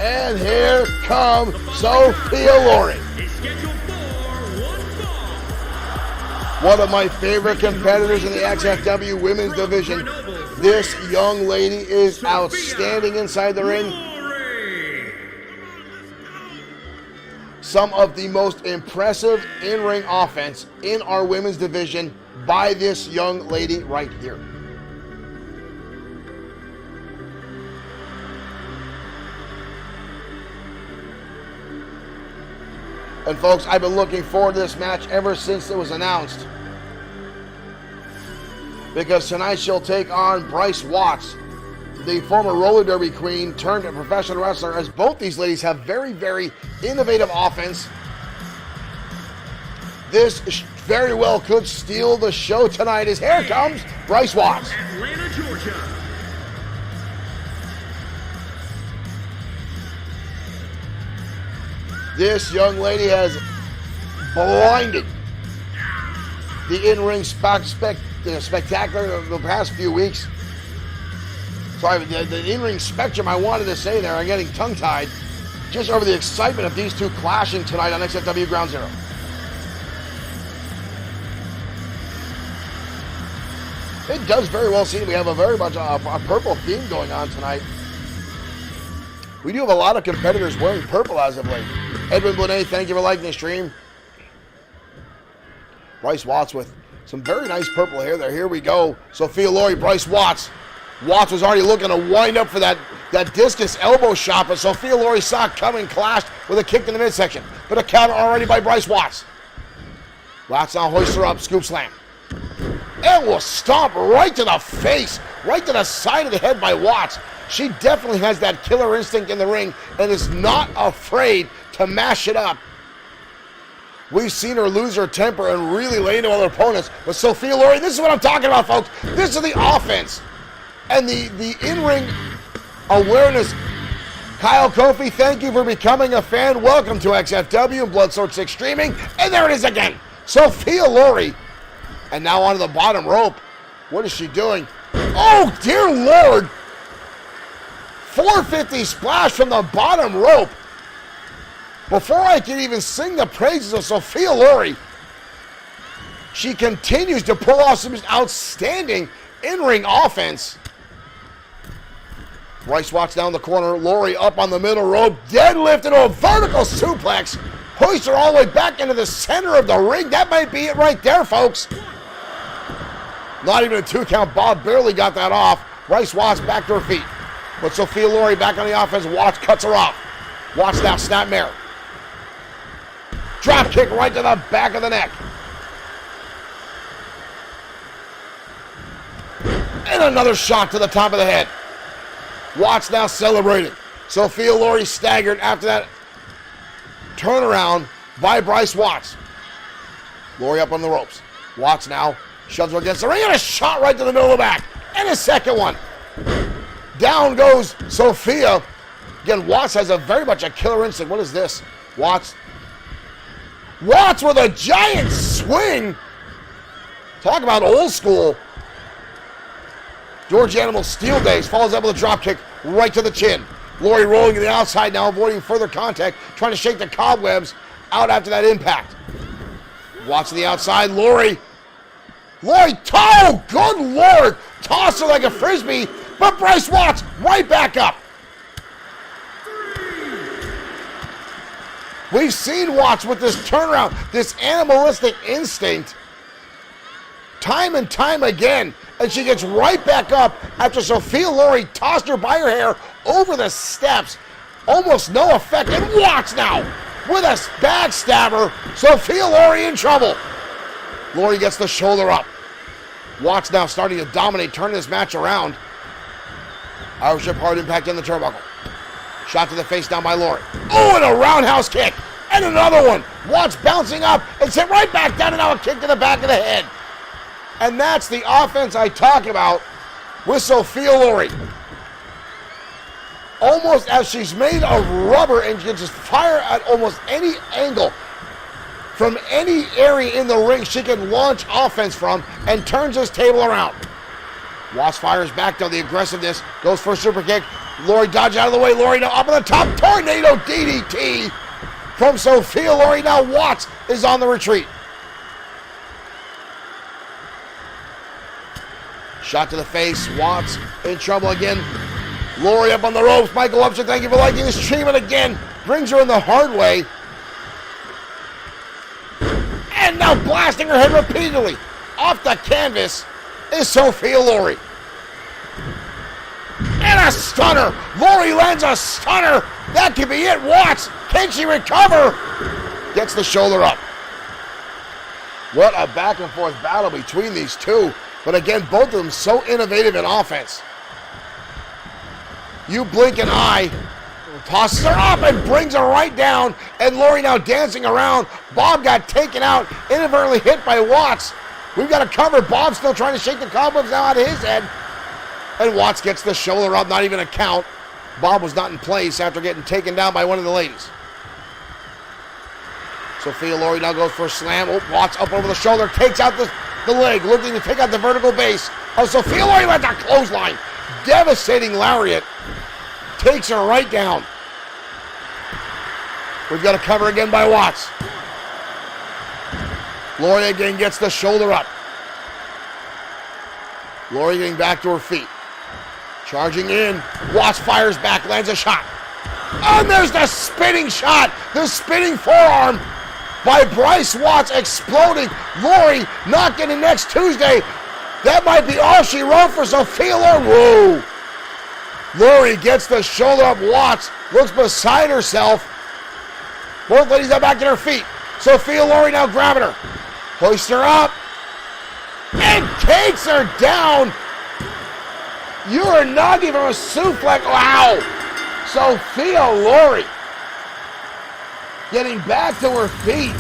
And here comes Sophia Loring. One of my favorite competitors in the XFW women's division. This young lady is outstanding inside the ring. Some of the most impressive in-ring offense in our women's division by this young lady right here. And folks, I've been looking forward to this match ever since it was announced, because tonight she'll take on Bryce Watts, the former roller derby queen turned professional wrestler, as both these ladies have very, very innovative offense. This very well could steal the show tonight, as here comes Bryce Watts. Atlanta, Georgia. This young lady has blinded the in-ring spectacular of the past few weeks. Sorry, the in-ring spectrum I wanted to say there, I'm getting tongue-tied just over the excitement of these two clashing tonight on XFW Ground Zero. It does very well seem we have a very much a purple theme going on tonight. We do have a lot of competitors wearing purple as of late. Edwin Bonet, thank you for liking the stream. Bryce Watts with some very nice purple hair there. Here we go. Sophia Loring, Bryce Watts. Watts was already looking to wind up for that That discus elbow shot, but Sophia Lory saw it coming, clashed with a kick in the midsection. But a counter already by Bryce Watts. Watts now hoists her up, scoop slam. And will stomp right to the face, right to the side of the head by Watts. She definitely has that killer instinct in the ring and is not afraid to mash it up. We've seen her lose her temper and really lay into other opponents. But Sophia Lory, this is what I'm talking about, folks. This is the offense. And the in-ring awareness. Kyle Kofi, thank you for becoming a fan. Welcome to XFW and Bloodsword6 Streaming. And there it is again. Sophia Lory. And now onto the bottom rope. What is she doing? Oh, dear Lord. 450 splash from the bottom rope. Before I can even sing the praises of Sophia Lory, she continues to pull off some outstanding in-ring offense. Bryce Watts down the corner, Lory up on the middle rope, deadlift into a vertical suplex, hoist her all the way back into the center of the ring. That might be it right there, folks. Not even a 2 count. Bob barely got that off. Bryce Watts back to her feet. But Sophia Lory back on the offense. Watts cuts her off. Watts now snapmare. Drop kick right to the back of the neck. And another shot to the top of the head. Watts now celebrating. Sophia Lory staggered after that turnaround by Bryce Watts. Lory up on the ropes. Watts now shoves her against the ring and a shot right to the middle of the back. And a second one. Down goes Sophia. Again, Watts has very much a killer instinct. What is this? Watts with a giant swing. Talk about old school. George Animal Steel days. Follows up with a drop kick right to the chin. Lory rolling to the outside now, avoiding further contact, trying to shake the cobwebs out after that impact. Watts to the outside. Lory, oh, good Lord. Toss her like a frisbee, but Bryce Watts right back up. We've seen Watts with this turnaround, this animalistic instinct, time and time again, and she gets right back up after Sophia Lory tossed her by her hair over the steps. Almost no effect, and Watts now with a backstabber. Sophia Lory in trouble. Lory gets the shoulder up. Watts now starting to dominate, turning this match around. Irish Whip hard impact in the turnbuckle. Shot to the face down by Lory. Oh, and a roundhouse kick. And another one. Watts bouncing up and sent right back down, and now a kick to the back of the head. And that's the offense I talk about with Sophia Lory. Almost as she's made of rubber and can just fire at almost any angle. From any area in the ring she can launch offense from and turns this table around. Watts fires back though, the aggressiveness, goes for a super kick. Lory dodges out of the way. Lory now up on the top. Tornado DDT from Sophia Lory. Now Watts is on the retreat. Shot to the face. Watts in trouble again. Lory up on the ropes. Michael Upson, thank you for liking the stream. And again, brings her in the hard way. And now blasting her head repeatedly off the canvas is Sophia Lory. And a stunner. Lory lands a stunner. That could be it. Watts, can she recover? Gets the shoulder up. What a back and forth battle between these two. But again, both of them so innovative in offense. You blink an eye. Tosses her up and brings her right down. And Lory now dancing around. Bob got taken out, inadvertently hit by Watts. We've got to cover. Bob still trying to shake the cobwebs now out of his head. And Watts gets the shoulder up, not even a count. Bob was not in place after getting taken down by one of the ladies. Sophia Lory now goes for a slam. Oh, Watts up over the shoulder, takes out the leg, looking to take out the vertical base. Oh, Sophia Lory lets a clothesline. Devastating lariat. Takes her right down. We've got to cover again by Watts. Lory again gets the shoulder up. Lory getting back to her feet. Charging in. Watts fires back, lands a shot. And there's the spinning shot. The spinning forearm by Bryce Watts exploding. Lory not getting next Tuesday. That might be all she wrote for Sophia Lory. Whoa. Lori gets the shoulder up, Watts, looks beside herself. Both ladies are back at her feet. Sophia Lori now grabbing her. Hoists her up. And takes her down. Uranagi from a suplex. Wow. Sophia Lori getting back to her feet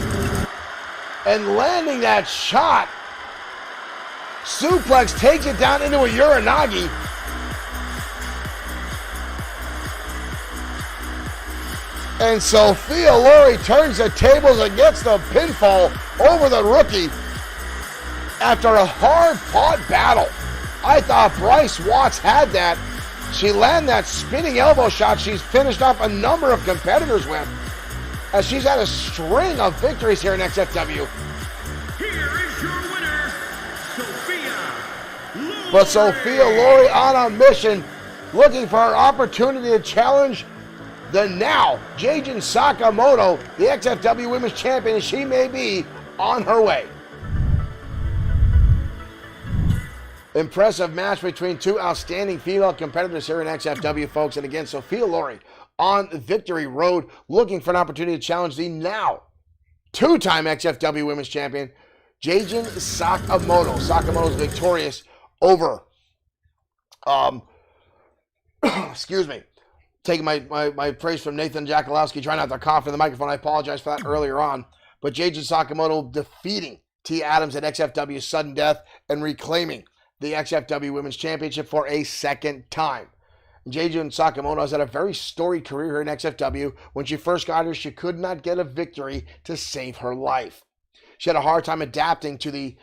and landing that shot. Suplex takes it down into a Uranagi. And Sophia Lori turns the tables and gets the pinfall over the rookie after a hard-fought battle. I thought Bryce Watts had that. She landed that spinning elbow shot she's finished off a number of competitors with, as she's had a string of victories here in XFW. Here is your winner, Sophia Lori. But Sophia Lori on a mission, looking for her opportunity to challenge the now Jajin Sakamoto, the XFW Women's Champion, as she may be on her way. Impressive match between two outstanding female competitors here in XFW, folks. And again, Sophia Lori on Victory Road, looking for an opportunity to challenge the now two-time XFW Women's Champion, Jajin Sakamoto. Sakamoto's victorious over, excuse me, taking my praise from Nathan Jakalowski, trying not to cough in the microphone. I apologize for that earlier on. But Jajin Sakamoto defeating T. Adams at XFW's sudden death and reclaiming the XFW Women's Championship for a second time. Jajin Sakamoto has had a very storied career here in XFW. When she first got here, she could not get a victory to save her life. She had a hard time adapting to the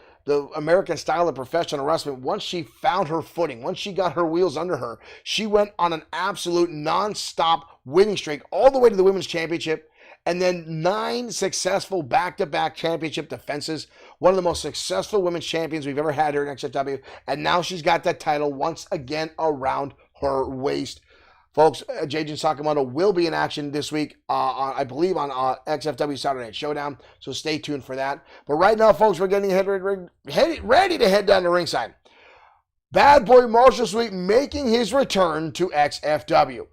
American style of professional wrestling. Once she found her footing, once she got her wheels under her, she went on an absolute non-stop winning streak all the way to the Women's Championship, and then 9 successful back-to-back championship defenses. One of the most successful women's champions we've ever had here in XFW, and now she's got that title once again around her waist. Folks, Jajin Sakamoto will be in action this week, I believe, on XFW Saturday Night Showdown, so stay tuned for that. But right now, folks, we're getting ready to head down to ringside. Bad Boy Marshall Sweet making his return to XFW.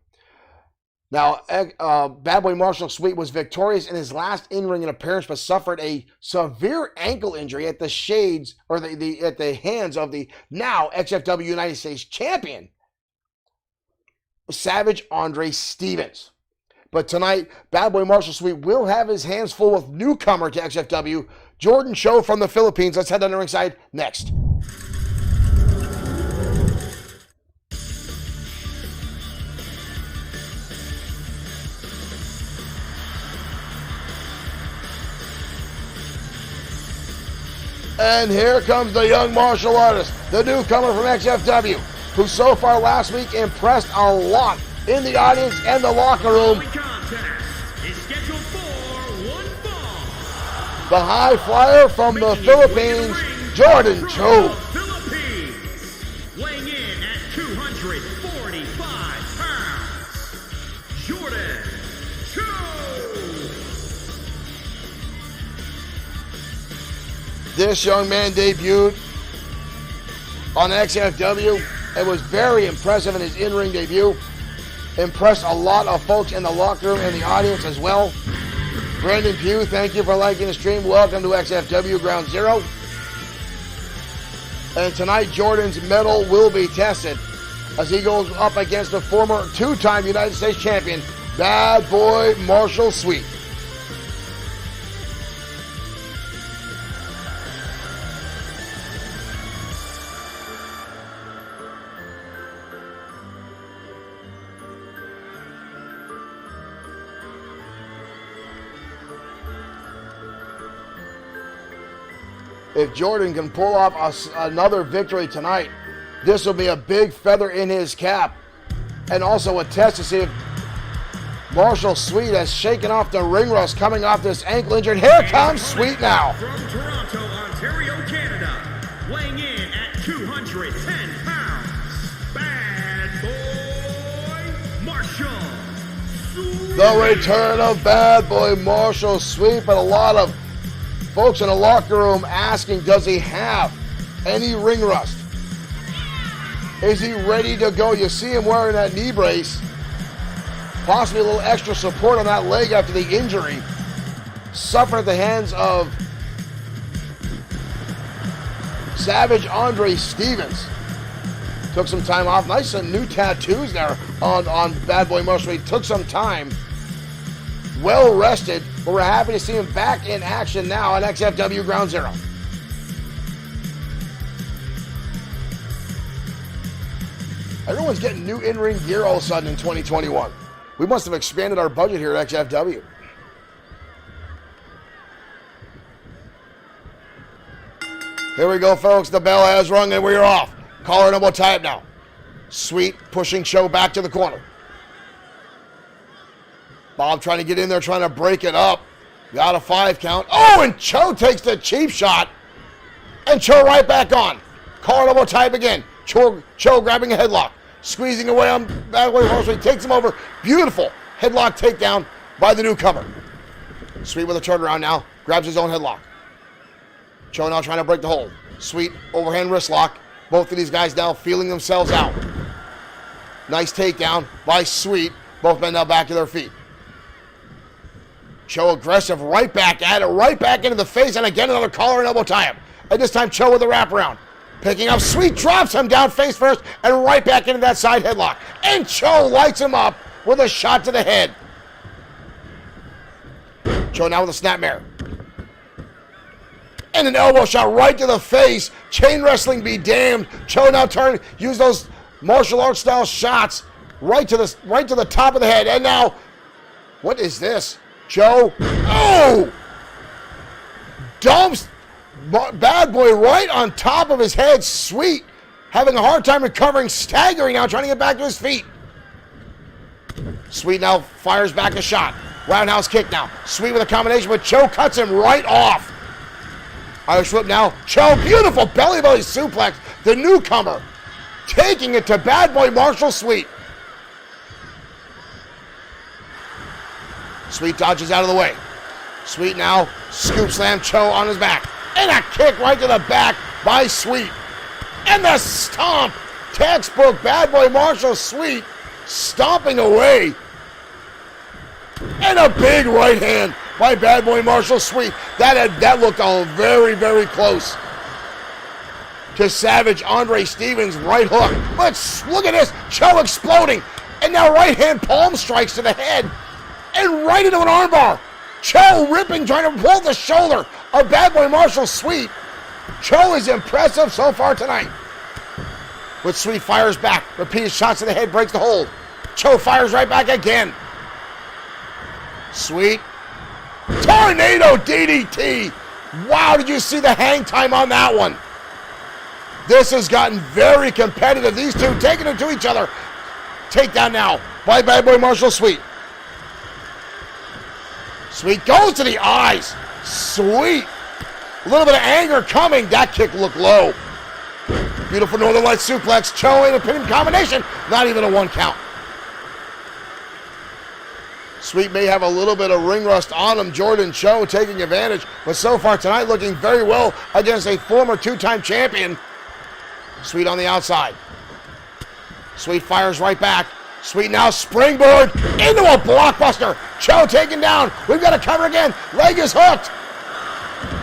Now, Bad Boy Marshall Sweet was victorious in his last in-ring appearance, but suffered a severe ankle injury at the at the hands of the now XFW United States Champion, Savage Andre Stevens. But tonight, Bad Boy Marshall Sweet will have his hands full with newcomer to XFW, Jordan Cho from the Philippines. Let's head down to ringside next. And here comes the young martial artist, the newcomer from XFW, who so far last week impressed a lot in the audience and the locker room. The high flyer from the Philippines, Jordan Cho. Weighing in at 245 pounds, Jordan Cho. This young man debuted on XFW and was very impressive in his in-ring debut. Impressed a lot of folks in the locker room and the audience as well. Brandon Pugh, thank you for liking the stream. Welcome to XFW Ground Zero. And tonight, Jordan's medal will be tested as he goes up against the former two-time United States champion, Bad Boy Marshall Sweet. If Jordan can pull off another victory tonight, this will be a big feather in his cap, and also a test to see if Marshall Sweet has shaken off the ring rust coming off this ankle injury. Here comes Sweet now. From Toronto, Ontario, Canada, weighing in at 210 pounds, Bad Boy Marshall Sweet. The return of Bad Boy Marshall Sweet, but a lot of folks in the locker room asking, does he have any ring rust? Is he ready to go? You see him wearing that knee brace. Possibly a little extra support on that leg after the injury. Suffered at the hands of Savage Andre Stevens. Took some time off. Nice new tattoos there on Bad Boy Marshall. He took some time. Well rested. But we're happy to see him back in action now on XFW Ground Zero. Everyone's getting new in-ring gear all of a sudden in 2021. We must have expanded our budget here at XFW. Here we go, folks. The bell has rung and we're off. Collar and elbow tie up now. Sweet pushing Cho back to the corner. Bob trying to get in there, trying to break it up. Got a 5 count. Oh, and Cho takes the cheap shot. And Cho right back on. Collar and elbow tie up again. Cho grabbing a headlock. Squeezing away on Bad Boy Marshall. He takes him over. Beautiful headlock takedown by the newcomer. Sweet with a turnaround now. Grabs his own headlock. Cho now trying to break the hold. Sweet overhand wrist lock. Both of these guys now feeling themselves out. Nice takedown by Sweet. Both men now back to their feet. Cho aggressive, right back at it, right back into the face, and again another collar and elbow tie-up. And this time Cho with a wraparound. Picking up, Sweet drops him down face first, and right back into that side headlock. And Cho lights him up with a shot to the head. Cho now with a snapmare. And an elbow shot right to the face. Chain wrestling be damned. Cho now use those martial arts style shots right to the top of the head. And now, what is this? Cho, oh! Dumps Bad Boy right on top of his head. Sweet, having a hard time recovering, staggering now, trying to get back to his feet. Sweet now fires back a shot. Roundhouse kick now. Sweet with a combination, but Cho cuts him right off. Irish whip now. Cho, beautiful belly suplex. The newcomer taking it to Bad Boy Marshall. Sweet. Sweet dodges out of the way. Sweet now scoop slam Cho on his back. And a kick right to the back by Sweet. And the stomp. Textbook Bad Boy Marshall. Sweet stomping away. And a big right hand by Bad Boy Marshall. Sweet. That looked all very, very close to Savage Andre Stevens' right hook. But look at this. Cho exploding. And now right hand palm strikes to the head. And right into an armbar. Cho ripping, trying to pull the shoulder of Bad Boy Marshall. Sweet. Cho is impressive so far tonight. But Sweet fires back. Repeated shots to the head, breaks the hold. Cho fires right back again. Sweet. Tornado DDT. Wow, did you see the hang time on that one? This has gotten very competitive. These two taking it to each other. Takedown now by Bad Boy Marshall. Sweet. Sweet goes to the eyes. Sweet. A little bit of anger coming. That kick looked low. Beautiful Northern Light suplex. Cho in a pin combination. Not even a 1 count. Sweet may have a little bit of ring rust on him. Jordan Cho taking advantage. But so far tonight looking very well against a former 2-time champion. Sweet on the outside. Sweet fires right back. Sweet now springboard into a blockbuster. Cho taken down. We've got to cover again. Leg is hooked.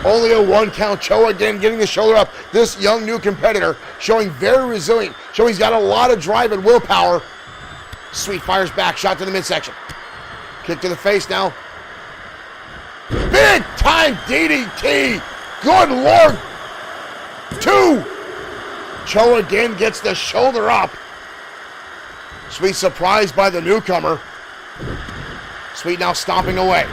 Only a 1 count. Cho again getting the shoulder up. This young new competitor showing very resilient. Cho, he's got a lot of drive and willpower. Sweet fires back. Shot to the midsection. Kick to the face now. Big time DDT. Good Lord. 2. Cho again gets the shoulder up. Sweet surprised by the newcomer. Sweet now stomping away.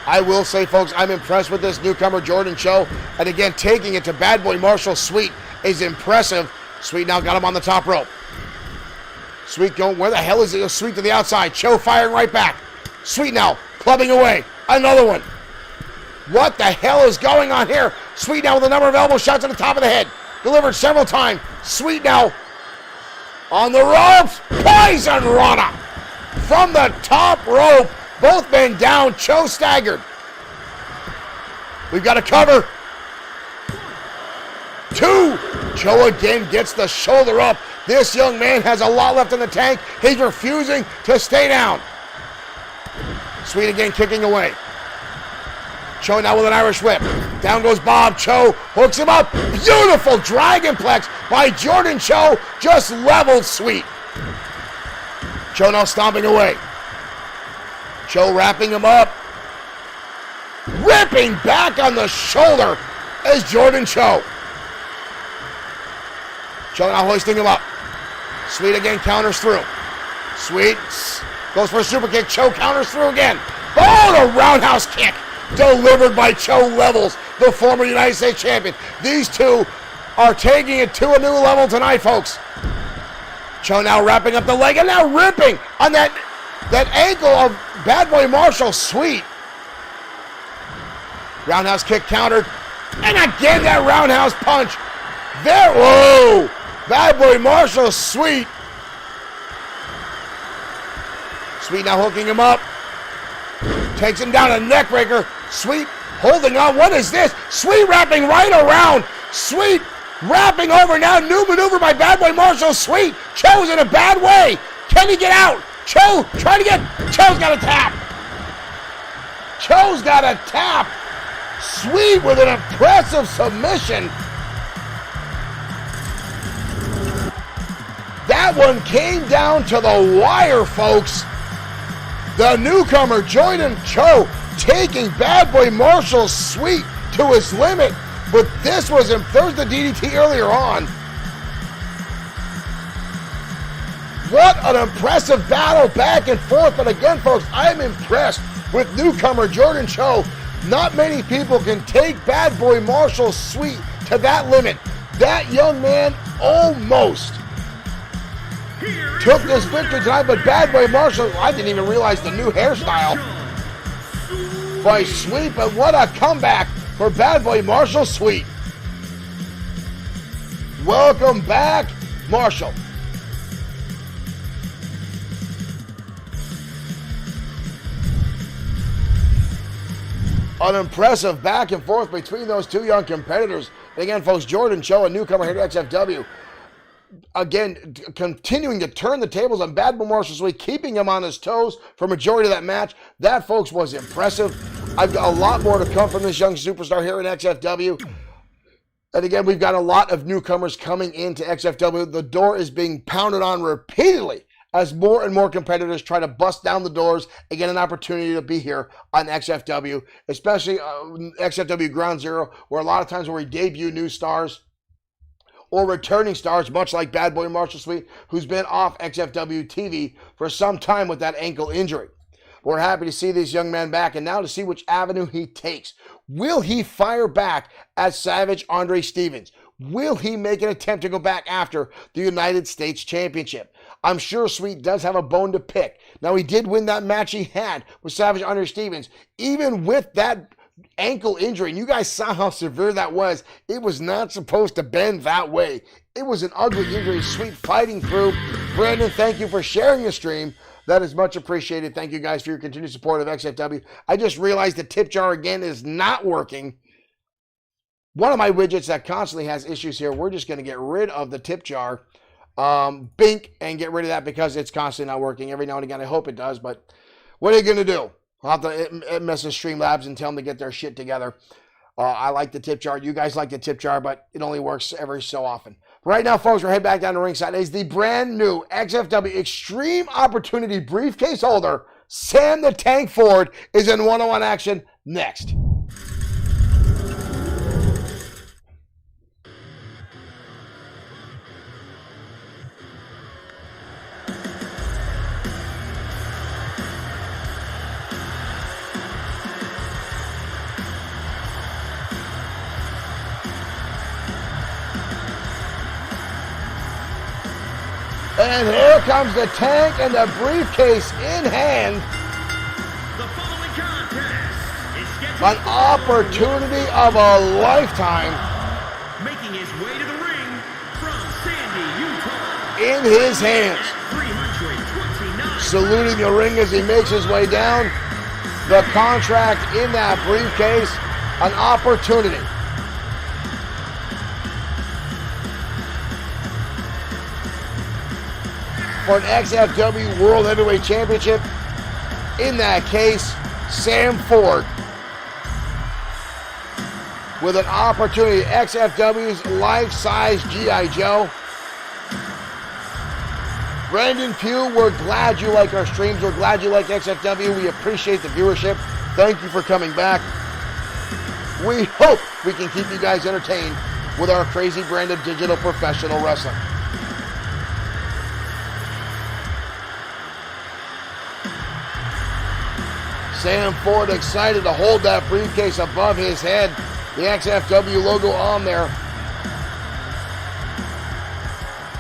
I will say, folks, I'm impressed with this newcomer, Jordan Cho. And again, taking it to Bad Boy Marshall. Sweet is impressive. Sweet now got him on the top rope. Sweet going, where the hell is he? Sweet to the outside. Cho firing right back. Sweet now clubbing away. Another one. What the hell is going on here? Sweet now with a number of elbow shots on the top of the head. Delivered several times. Sweet now on the ropes. Poison Rana from the top rope. Both men down. Cho staggered. We've got to cover. 2. Joe again gets the shoulder up. This young man has a lot left in the tank. He's refusing to stay down. Sweet again kicking away. Joe now with an Irish whip. Down goes Bob. Joe hooks him up. Beautiful dragonplex by Jordan Joe. Just leveled Sweet. Joe now stomping away. Joe wrapping him up. Ripping back on the shoulder as Jordan Joe. Joe now hoisting him up. Sweet again counters through. Sweet goes for a super kick. Joe counters through again. Oh, the roundhouse kick delivered by Joe Levels, the former United States champion. These two are taking it to a new level tonight, folks. Joe now wrapping up the leg and now ripping on that ankle of Bad Boy Marshall. Sweet. Roundhouse kick countered. And again that roundhouse punch. There, whoa! Bad Boy Marshall, Sweet. Sweet now hooking him up. Takes him down a neck breaker. Sweet holding on. What is this? Sweet wrapping right around. Sweet wrapping over now. New maneuver by Bad Boy Marshall. Sweet. Cho's in a bad way. Can he get out? Cho trying to get. Cho's got a tap. Cho's got a tap. Sweet with an impressive submission. That one came down to the wire, folks. The newcomer, Jordan Cho, taking Bad Boy Marshall Sweet to his limit. But this was him. There was the DDT earlier on. What an impressive battle back and forth. But again, folks, I'm impressed with newcomer Jordan Cho. Not many people can take Bad Boy Marshall Sweet to that limit. That young man almost took this victory tonight, but Bad Boy Marshall, I didn't even realize the new hairstyle by Sweet, but what a comeback for Bad Boy Marshall Sweet. Welcome back, Marshall. An impressive back and forth between those two young competitors. Again, folks, Jordan Cho, a newcomer here to XFW. Again, continuing to turn the tables on Bad Boy Marshall Sweet, keeping him on his toes for majority of that match. That, folks, was impressive. I've got a lot more to come from this young superstar here in XFW. And again, we've got a lot of newcomers coming into XFW. The door is being pounded on repeatedly as more and more competitors try to bust down the doors and get an opportunity to be here on XFW, especially XFW Ground Zero, where a lot of times where we debut new stars or returning stars, much like Bad Boy Marshall Sweet, who's been off XFW TV for some time with that ankle injury. We're happy to see this young man back, and now to see which avenue he takes. Will he fire back as Savage Andre Stevens? Will he make an attempt to go back after the United States Championship? I'm sure Sweet does have a bone to pick. Now, he did win that match he had with Savage Andre Stevens. Even with that ankle injury, and you guys saw how severe that was, it was not supposed to bend that way. It was an ugly injury. Sweet fighting through. Brandon, thank you for sharing the stream. That is much appreciated. Thank you guys for your continued support of XFW. I just realized the tip jar again is not working. One of my widgets that constantly has issues here, we're just going to get rid of the tip jar. Bink, and get rid of that because it's constantly not working. Every now and again, I hope it does, but what are you going to do? I'll have to message Streamlabs and tell them to get their shit together. I like the tip jar. You guys like the tip jar, but it only works every so often. Right now, folks, we're heading back down to ringside. Is the brand new XFW Extreme Opportunity briefcase holder, Sam the Tank Ford, is in one-on-one action next. And here comes the tank and the briefcase in hand. The following contest is scheduled An opportunity of a lifetime. making his way to the ring from Sandy, Utah. In his hands. 329. Saluting the ring as he makes his way down. The contract in that briefcase. An opportunity for an XFW World Heavyweight Championship. In that case, Sam Ford with an opportunity. XFW's life-size G.I. Joe. Brandon Pugh, we're glad you like our streams. We're glad you like XFW. We appreciate the viewership. Thank you for coming back. We hope we can keep you guys entertained with our crazy brand of digital professional wrestling. Sam Ford excited to hold that briefcase above his head. The XFW logo on there.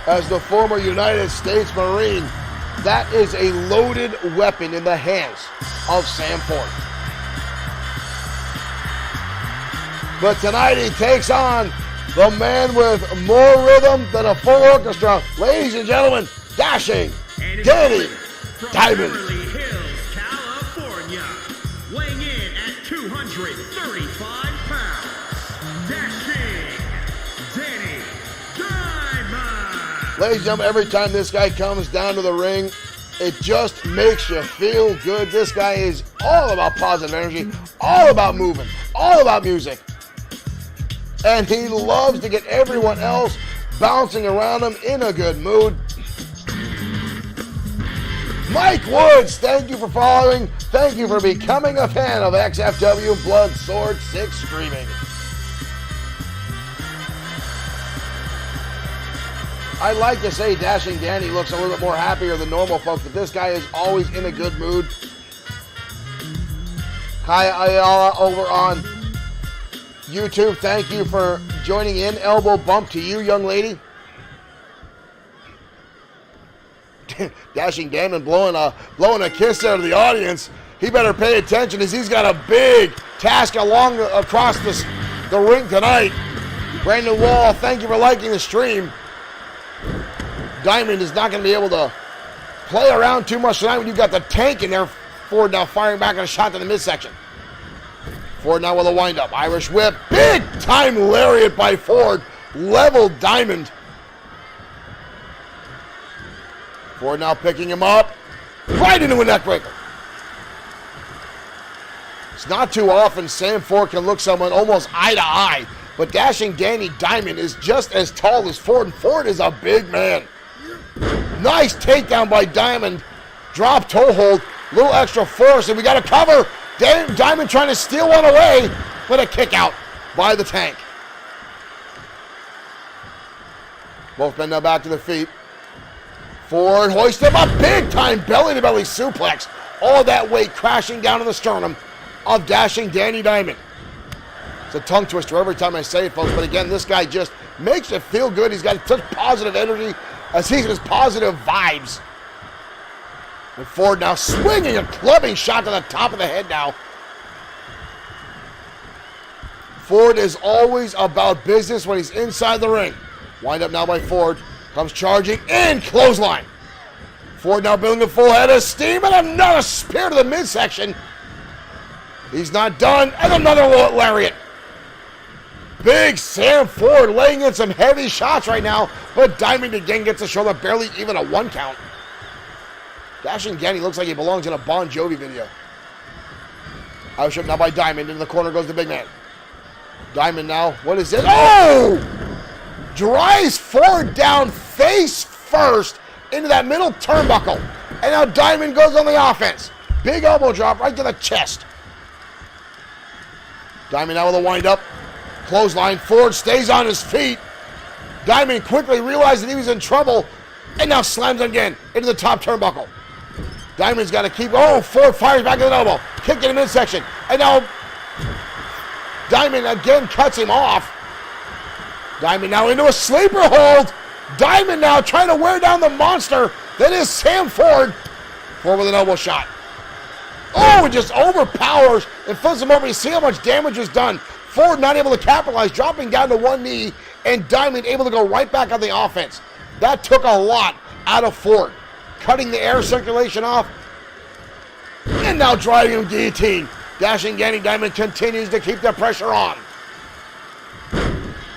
As the former United States Marine, that is a loaded weapon in the hands of Sam Ford. But tonight he takes on the man with more rhythm than a full orchestra. Ladies and gentlemen, Dashing Danny Diamond. Beverly Hills, California, weighing in at 235 pounds, Dashing Danny Diamond. Ladies and gentlemen, every time this guy comes down to the ring, it just makes you feel good. This guy is all about positive energy, all about moving, all about music. And he loves to get everyone else bouncing around him in a good mood. Mike Woods, thank you for following. Thank you for becoming a fan of XFW and Bloodsword6 Streaming. I'd like to say Dashing Danny looks a little bit more happier than normal folks, but this guy is always in a good mood. Kaya Ayala over on YouTube, thank you for joining in. Elbow bump to you, young lady. Dashing Damon blowing a kiss out of the audience. He better pay attention as he's got a big task across the ring tonight. Brandon Wall, thank you for liking the stream. Diamond is not going to be able to play around too much tonight when you've got the tank in there. Ford now firing back on a shot to the midsection. Ford now with a wind-up. Irish whip. Big-time lariat by Ford. Leveled Diamond. Ford now picking him up. Right into a neckbreaker. It's not too often Sam Ford can look someone almost eye to eye. But Dashing Danny Diamond is just as tall as Ford. And Ford is a big man. Nice takedown by Diamond. Drop toe hold. Little extra force. And we got a cover. Diamond trying to steal one away, but a kick out by the tank. Both men now back to their feet. Ford hoists him up big time, belly-to-belly suplex. All that weight crashing down on the sternum of Dashing Danny Diamond. It's a tongue twister every time I say it, folks, but again, this guy just makes you feel good. He's got such positive energy as he has positive vibes. And Ford now swinging a clubbing shot to the top of the head now. Ford is always about business when he's inside the ring. Wind up now by Ford. Comes charging in, clothesline. Ford now building a full head of steam and another spear to the midsection. He's not done, and another lariat. Big Sam Ford laying in some heavy shots right now, but Diamond again gets a shoulder, barely even a 1 count. Dashing Danny looks like he belongs in a Bon Jovi video. Irish whip now by Diamond. Into the corner goes the big man. Diamond now, what is it? Oh! Drives Ford down face first into that middle turnbuckle. And now Diamond goes on the offense. Big elbow drop right to the chest. Diamond now with a wind up. Clothesline. Ford stays on his feet. Diamond quickly realized that he was in trouble and now slams again into the top turnbuckle. Diamond's got to keep. Oh, Ford fires back to the elbow. Kick in the midsection. And now Diamond again cuts him off. Diamond now into a sleeper hold. Diamond now trying to wear down the monster that is Sam Ford. Ford with an elbow shot. Oh, it just overpowers and flips him over. You see how much damage was done. Ford not able to capitalize, dropping down to one knee, and Diamond able to go right back on the offense. That took a lot out of Ford. Cutting the air circulation off. And now driving him guillotine. Dashing Danny Diamond continues to keep the pressure on.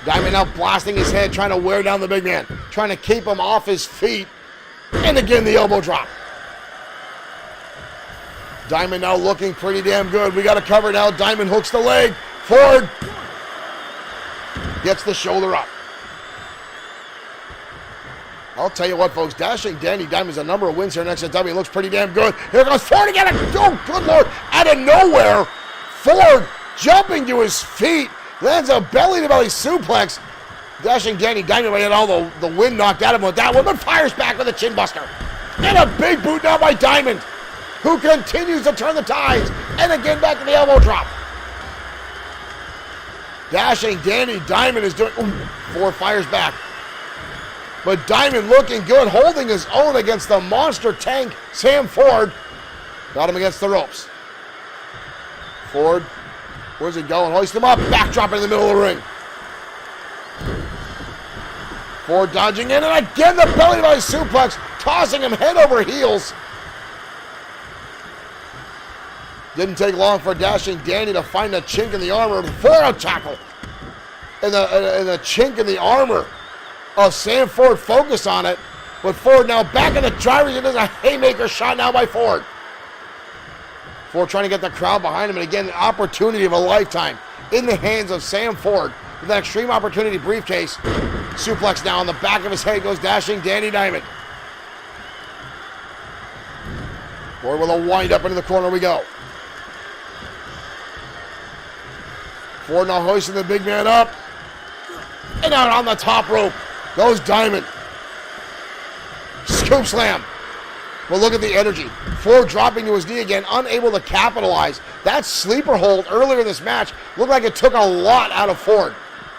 Diamond now blasting his head, trying to wear down the big man. Trying to keep him off his feet. And again, the elbow drop. Diamond now looking pretty damn good. We got to cover now. Diamond hooks the leg. Ford gets the shoulder up. I'll tell you what, folks. Dashing Danny Diamond's a number of wins here in XFW. Looks pretty damn good. Here goes Ford again. Oh, good Lord. Out of nowhere, Ford jumping to his feet. Lands a belly-to-belly suplex. Dashing Danny Diamond had all the wind knocked out of him with that one, but fires back with a chin buster. And a big boot now by Diamond, who continues to turn the tides. And again back to the elbow drop. Dashing Danny Diamond is doing... Ooh, Ford fires back. But Diamond looking good, holding his own against the monster tank, Sam Ford. Got him against the ropes. Ford, where's he going? Hoist him up, backdrop in the middle of the ring. Ford dodging in, and again the belly-to-belly suplex, tossing him head over heels. Didn't take long for Dashing Danny to find a chink in the armor. Ford a tackle. And the chink in the armor of Sam Ford, focus on it. But Ford now back in the driver's seat. There's a haymaker shot now by Ford. Ford trying to get the crowd behind him. And again, an opportunity of a lifetime in the hands of Sam Ford with that Extreme Opportunity briefcase. Suplex now on the back of his head goes Dashing Danny Diamond. Ford with a wind up into the corner we go. Ford now hoisting the big man up. And out on the top rope goes Diamond. Scoop slam. But look at the energy. Ford dropping to his knee again, unable to capitalize. That sleeper hold earlier in this match looked like it took a lot out of Ford.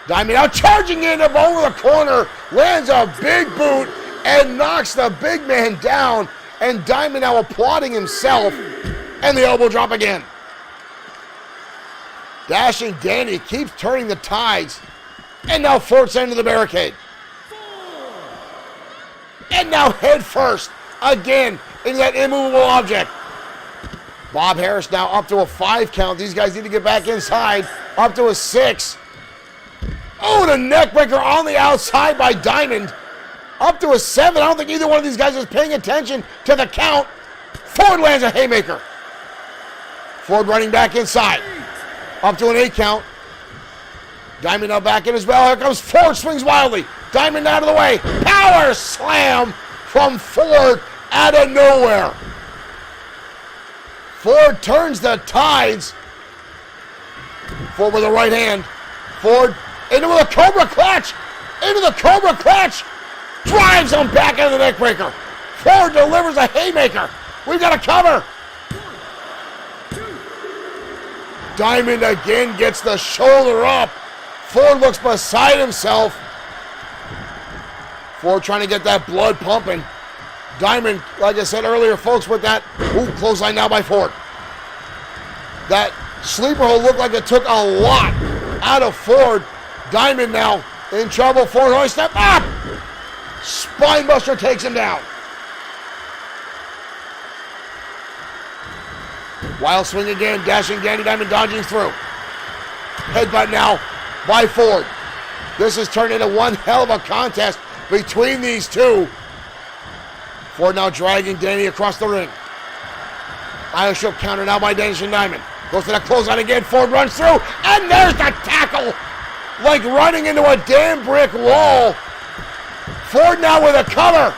Diamond now charging in over the corner, lands a big boot and knocks the big man down. And Diamond now applauding himself, and the elbow drop again. Dashing Danny keeps turning the tides, and now Ford sent to the barricade. And now head first again into that immovable object. Bob Harris now up to a 5 count. These guys need to get back inside. Up to a 6. Oh, the neckbreaker on the outside by Diamond. Up to a 7. I don't think either one of these guys is paying attention to the count. Ford lands a haymaker. Ford running back inside. Up to an 8 count. Diamond now back in as well. Here comes Ford, swings wildly. Diamond out of the way. Power slam from Ford out of nowhere. Ford turns the tides. Ford with the right hand. Ford into the Cobra Clutch. Into the Cobra Clutch. Drives him back into the neckbreaker. Ford delivers a haymaker. We've got a cover. Diamond again gets the shoulder up. Ford looks beside himself. Ford trying to get that blood pumping. Diamond, like I said earlier, folks, with that clothesline now by Ford. That sleeper hold looked like it took a lot out of Ford. Diamond now in trouble. Ford hoist step up. Spinebuster takes him down. Wild swing again. Dashing Danny Diamond dodging through. Headbutt now by Ford. This has turned into one hell of a contest between these two. Ford now dragging Danny across the ring. Io Shield counter now by Dashing Diamond. Goes to the clothesline again. Ford runs through. And there's the tackle. Like running into a damn brick wall. Ford now with a cover.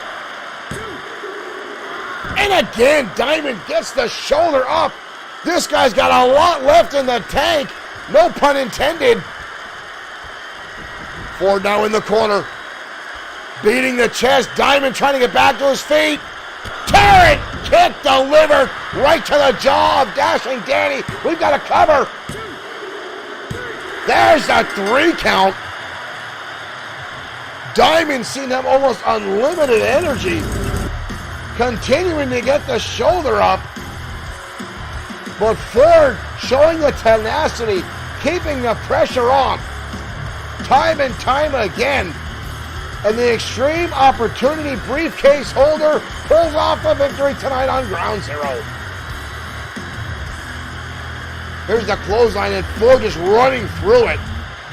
And again, Diamond gets the shoulder up. This guy's got a lot left in the tank. No pun intended. Ford now in the corner. Beating the chest. Diamond trying to get back to his feet. Turret kick delivered right to the jaw of Dashing Danny. We've got a cover. There's a 3 count. Diamond seemed to have almost unlimited energy. Continuing to get the shoulder up. But Ford showing the tenacity, keeping the pressure on. Time and time again. And the Extreme Opportunity briefcase holder pulls off the victory tonight on Ground Zero. Here's the clothesline and Ford just running through it.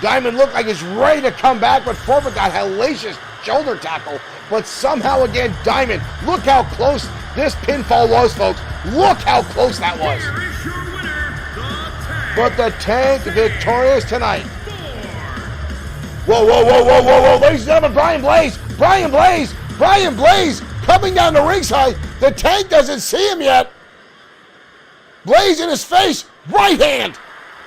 Diamond looked like he's ready to come back, but Ford with that hellacious shoulder tackle but somehow again, Diamond, look how close this pinfall was, folks. Look how close that was. Here is your winner, the Tank. But the Tank victorious tonight. Whoa, whoa, whoa, whoa, whoa, whoa, ladies and gentlemen, Brian Blaze, Brian Blaze, Brian Blaze coming down the ringside. The Tank doesn't see him yet. Blaze in his face, right hand.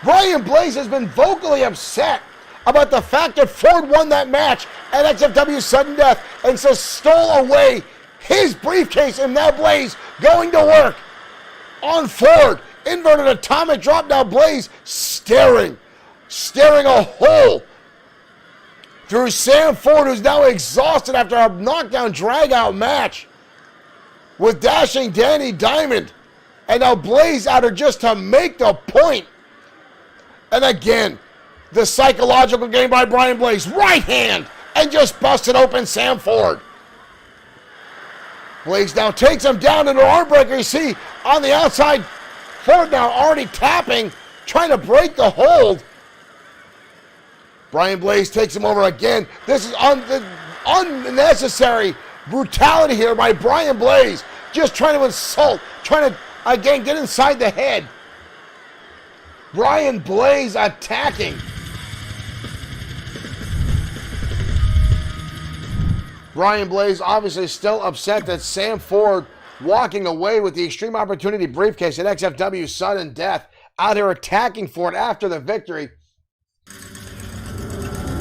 Brian Blaze has been vocally upset about the fact that Ford won that match at XFW Sudden Death and so stole away his briefcase, and now Blaze going to work on Ford. Inverted atomic drop, now Blaze staring a hole through Sam Ford, who's now exhausted after a knockdown drag-out match with Dashing Danny Diamond. And now Blaze out there just to make the point. And again, the psychological game by Brian Blaze. Right hand, and just busted open Sam Ford. Blaze now takes him down into an arm breaker. You see on the outside, Ford now already tapping, trying to break the hold. Brian Blaze takes him over again. This is unnecessary brutality here by Brian Blaze. Just trying to insult, trying to, again, get inside the head. Brian Blaze attacking. Brian Blaze obviously still upset that Sam Ford walking away with the Extreme Opportunity briefcase at XFW Sudden Death, out here attacking Ford after the victory.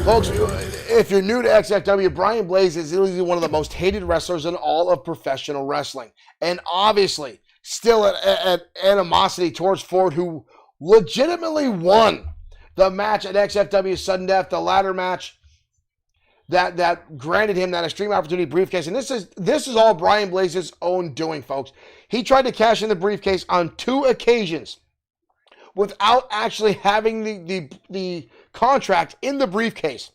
Folks, if you're new to XFW, Brian Blaze is easily one of the most hated wrestlers in all of professional wrestling. And obviously, still at animosity towards Ford, who legitimately won the match at XFW Sudden Death, the ladder match that granted him that Extreme Opportunity briefcase. And this is all Brian Blaze's own doing, folks. He tried to cash in the briefcase on 2 occasions without actually having the contract in the briefcase,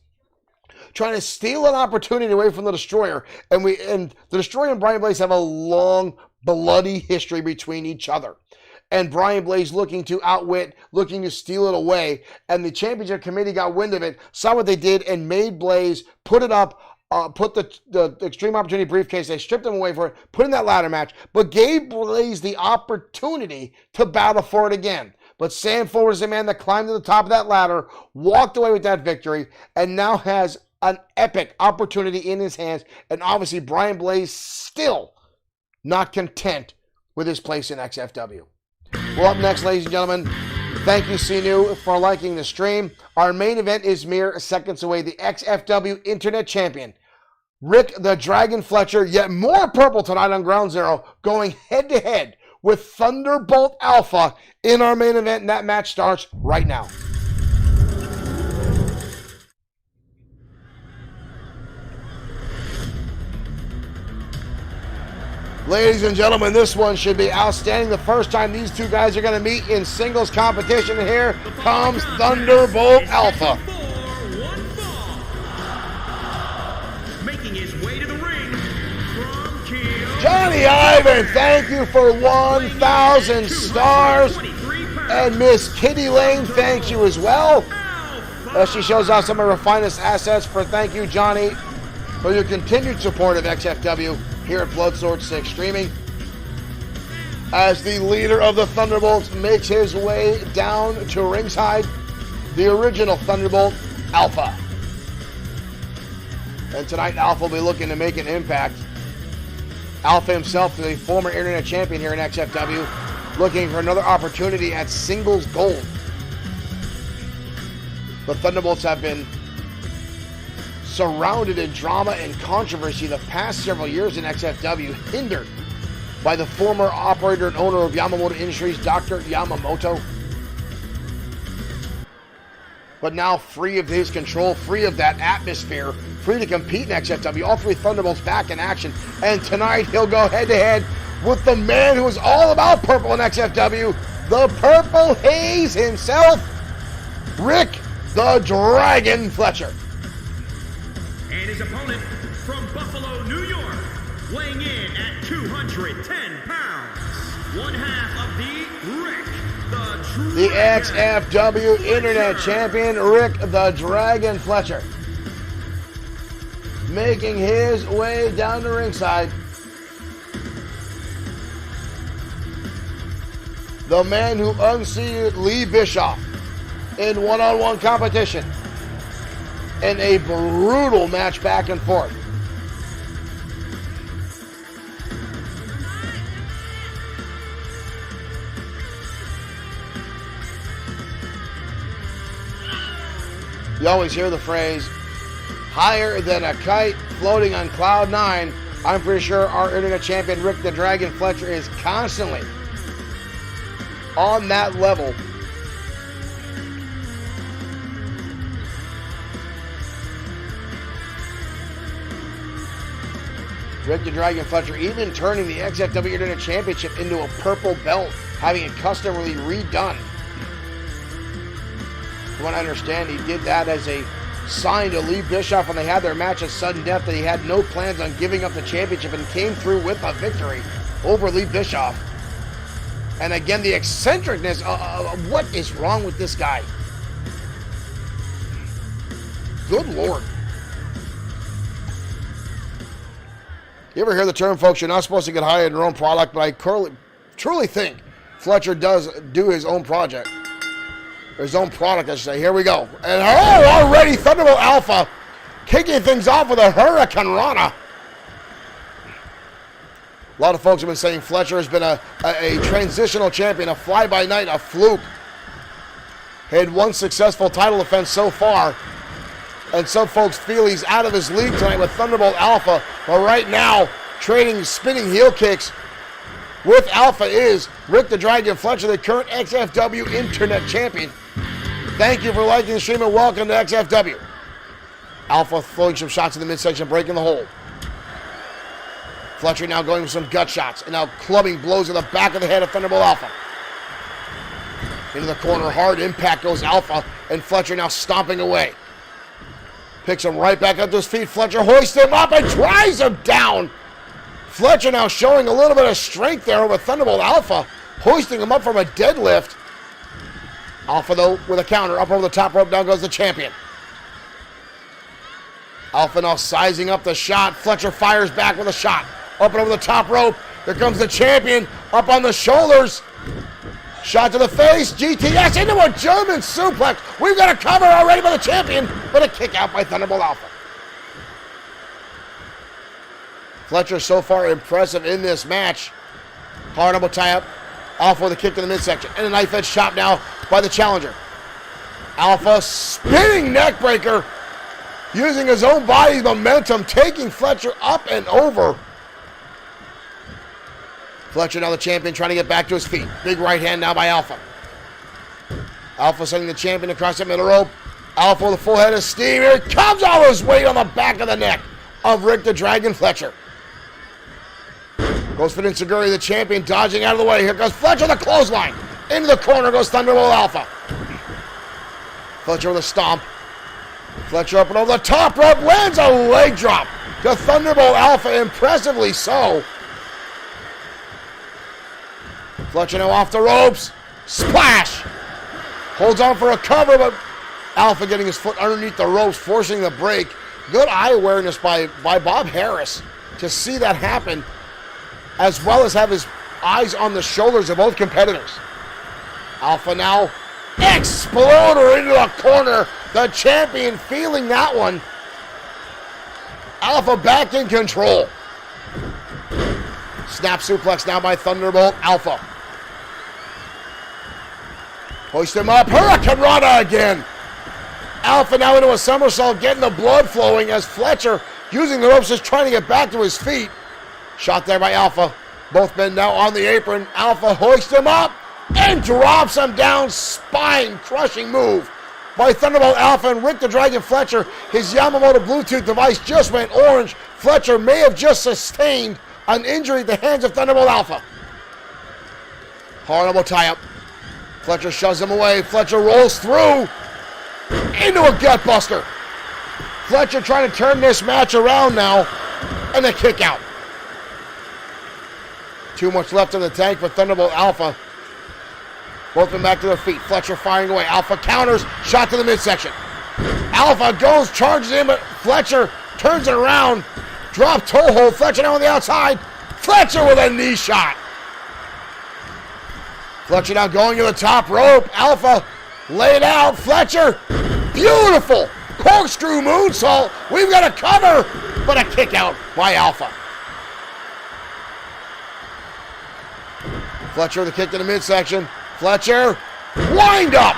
trying to steal an opportunity away from the Destroyer. And the Destroyer and Brian Blaze have a long, bloody history between each other. And Brian Blaze looking to outwit, looking to steal it away. And the championship committee got wind of it, saw what they did, and made Blaze put it up, put the Extreme Opportunity briefcase. They stripped him away for it, put in that ladder match, but gave Blaze the opportunity to battle for it again. But Sam Ford is the man that climbed to the top of that ladder, walked away with that victory, and now has an epic opportunity in his hands. And obviously, Brian Blaze still not content with his place in XFW. Well, up next, ladies and gentlemen, thank you, Sinu, for liking the stream. Our main event is mere seconds away. The XFW Internet Champion, Rick the Dragon Fletcher, yet more purple tonight on Ground Zero, going head-to-head with Thunderbolt Alpha in our main event, and that match starts right now. Ladies and gentlemen, this one should be outstanding. The first time these two guys are going to meet in singles competition, and here comes Thunderbolt Alpha. Making his way to the ring from Kiel, Johnny Ivan, thank you for 1,000 stars. And Miss Kitty Lane thanks you as well. As she shows off some of her finest assets. For thank you, Johnny, for your continued support of XFW here at Bloodsword6 Streaming. As the leader of the Thunderbolts makes his way down to ringside, the original Thunderbolt, Alpha. And tonight, Alpha will be looking to make an impact. Alpha himself, the former internet champion here in XFW, looking for another opportunity at singles gold. The Thunderbolts have been surrounded in drama and controversy the past several years in XFW, hindered by the former operator and owner of Yamamoto Industries, Dr. Yamamoto. But now free of his control, free of that atmosphere, free to compete in XFW. All 3 Thunderbolts back in action. And tonight he'll go head-to-head with the man who is all about purple in XFW, the Purple Haze himself, Rick the Dragon Fletcher. and his opponent from Buffalo, New York, weighing in at 210 pounds, one half of the XFW Internet Champion, Rick the Dragon Fletcher. making his way down the ringside. The man who unseated Lee Bischoff in one-on-one competition in a brutal match back and forth. You always hear the phrase, higher than a kite floating on cloud nine. I'm pretty sure our internet champion Rick the Dragon Fletcher is constantly on that level. Rick the Dragon Fletcher even turning the XFW Internet Championship into a purple belt, having it customly redone. From what I understand, he did that as a sign to Lee Bischoff when they had their match at sudden death that he had no plans on giving up the championship, and came through with a victory over Lee Bischoff. And again, the eccentricness, what is wrong with this guy? Good Lord. You ever hear the term, folks, you're not supposed to get high in your own product, but I truly think Fletcher does do his own project. His own product, I should say. Here we go. And already Thunderbolt Alpha kicking things off with a Hurricane Rana. A lot of folks have been saying Fletcher has been a transitional champion, a fly-by-night, a fluke. Had one successful title defense so far, and some folks feel he's out of his league tonight with Thunderbolt Alpha. But right now, trading spinning heel kicks with Alpha is Rick the Dragon Fletcher, the current XFW Internet Champion. Thank you for liking the stream and welcome to XFW. Alpha throwing some shots in the midsection, breaking the hold. Fletcher now going with some gut shots and now clubbing blows to the back of the head of Thunderbolt Alpha. Into the corner, hard impact goes Alpha, and Fletcher now stomping away. Picks him right back up to his feet. Fletcher hoists him up and tries him down. Fletcher now showing a little bit of strength there over Thunderbolt Alpha, hoisting him up from a deadlift. Alpha, though, with a counter up over the top rope. Down goes the champion. Alpha now sizing up the shot. Fletcher fires back with a shot. Up and over the top rope. Here comes the champion. Up on the shoulders. Shot to the face. GTS into a German suplex. We've got a cover already by the champion, but a kick out by Thunderbolt Alpha. Fletcher so far impressive in this match. Hard elbow tie-up. Alpha with a kick to the midsection. And a knife edge chop now by the challenger. Alpha spinning neck breaker. Using his own body's momentum. Taking Fletcher up and over. Fletcher now the champion trying to get back to his feet. Big right hand now by Alpha. Alpha sending the champion across the middle rope. Alpha with a full head of steam. Here comes all his weight on the back of the neck of Rick the Dragon Fletcher. Goes for Inseguri, the champion, dodging out of the way. Here goes Fletcher, the clothesline. Into the corner goes Thunderbolt Alpha. Fletcher with a stomp. Fletcher up and over the top rope, lands a leg drop to Thunderbolt Alpha, impressively so. Fletcher now off the ropes. Splash! Holds on for a cover, but Alpha getting his foot underneath the ropes, forcing the break. Good eye awareness by Bob Harris to see that happen, as well as have his eyes on the shoulders of both competitors. Alpha now exploder into the corner. The champion feeling that one. Alpha back in control. Snap suplex now by Thunderbolt Alpha. Hoist him up. Hurricane Rana again. Alpha now into a somersault, getting the blood flowing as Fletcher using the ropes, just trying to get back to his feet. Shot there by Alpha. Both men now on the apron. Alpha hoists him up and drops him down. Spine-crushing move by Thunderbolt Alpha, and Rick the Dragon Fletcher. His Yamamoto Bluetooth device just went orange. Fletcher may have just sustained an injury at the hands of Thunderbolt Alpha. Hard elbow tie-up. Fletcher shoves him away. Fletcher rolls through into a gutbuster. Fletcher trying to turn this match around now, and a kick out. Too much left in the tank for Thunderbolt Alpha. Both men back to their feet. Fletcher firing away. Alpha counters. Shot to the midsection. Alpha goes, charges in, but Fletcher turns it around, drop toe hold, Fletcher now on the outside. Fletcher with a knee shot. Fletcher now going to the top rope. Alpha laid out. Fletcher, beautiful corkscrew moonsault. We've got a cover, but a kick out by Alpha. Fletcher with a kick to the midsection. Fletcher, wind up.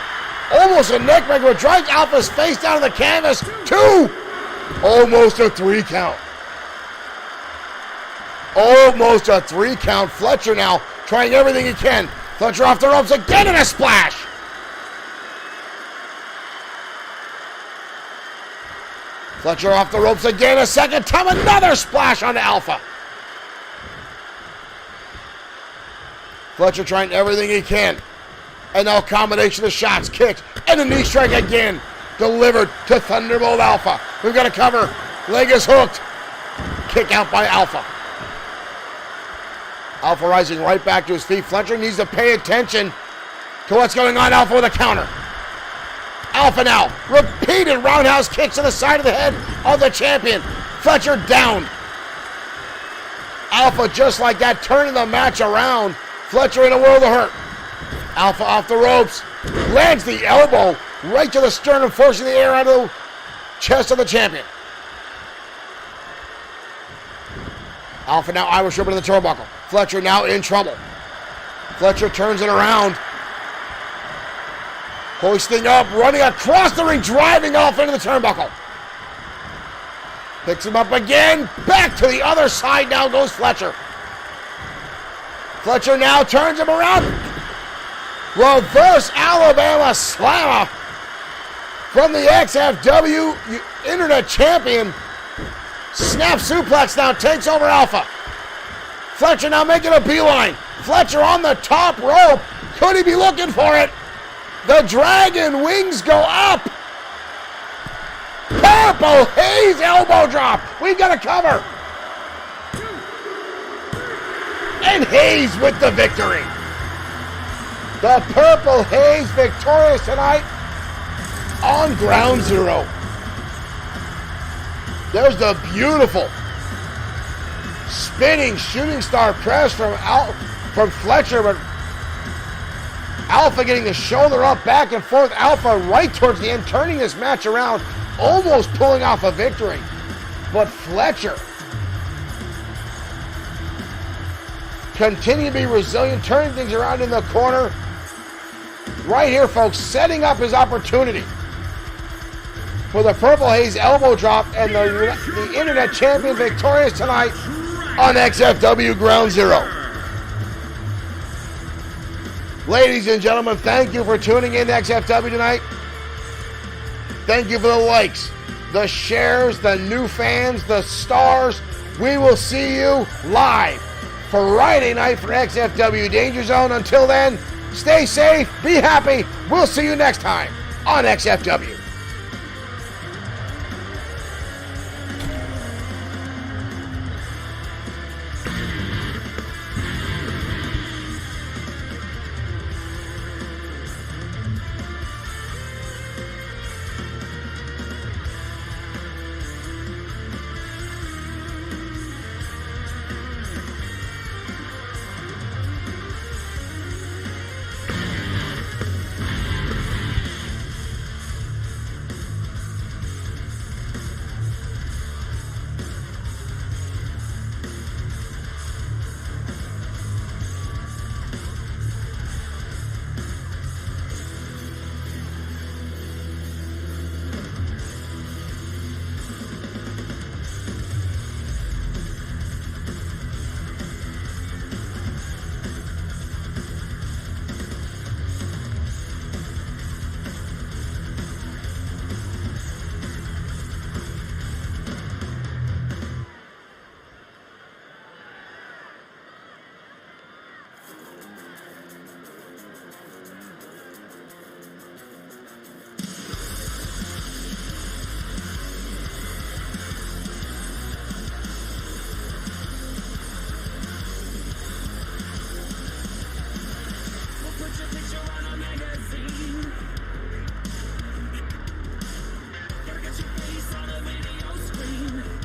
Almost a neckbreaker, but drives Alpha's face down to the canvas. 2. Almost a 3 count. Almost a 3 count. Fletcher now trying everything he can. Fletcher off the ropes again and a splash. Fletcher off the ropes again a second time. Another splash on Alpha. Fletcher trying everything he can. And now a combination of shots, kicks, and a knee strike again. Delivered to Thunderbolt Alpha. We've got a cover. Leg is hooked. Kick out by Alpha. Alpha rising right back to his feet. Fletcher needs to pay attention to what's going on. Alpha with a counter. Alpha now. Repeated roundhouse kicks to the side of the head of the champion. Fletcher down. Alpha just like that turning the match around. Fletcher in a world of hurt. Alpha off the ropes. Lands the elbow right to the sternum, forcing the air out of the chest of the champion. Alpha now Irish whip into the turnbuckle. Fletcher now in trouble. Fletcher turns it around. Hoisting up, running across the ring, driving off into the turnbuckle. Picks him up again. Back to the other side now goes Fletcher. Fletcher now turns him around. Reverse Alabama Slammer from the XFW Internet Champion. Snap suplex now takes over Alpha. Fletcher now making a beeline. Fletcher on the top rope. Could he be looking for it? The dragon wings go up. Purple Haze elbow drop. We've got a cover. And Hayes with the victory. The Purple Haze victorious tonight on Ground Zero. There's the beautiful spinning shooting star press from Fletcher, but Alpha getting the shoulder up, back and forth. Alpha right towards the end, turning this match around, almost pulling off a victory. But Fletcher continue to be resilient, turning things around in the corner. Right here, folks, setting up his opportunity for the Purple Haze elbow drop and the Internet Champion victorious tonight on XFW Ground Zero. Ladies and gentlemen, thank you for tuning in to XFW tonight. Thank you for the likes, the shares, the new fans, the stars. We will see you live Friday night for XFW Danger Zone. Until then, stay safe, be happy. We'll see you next time on XFW. Face on a video screen.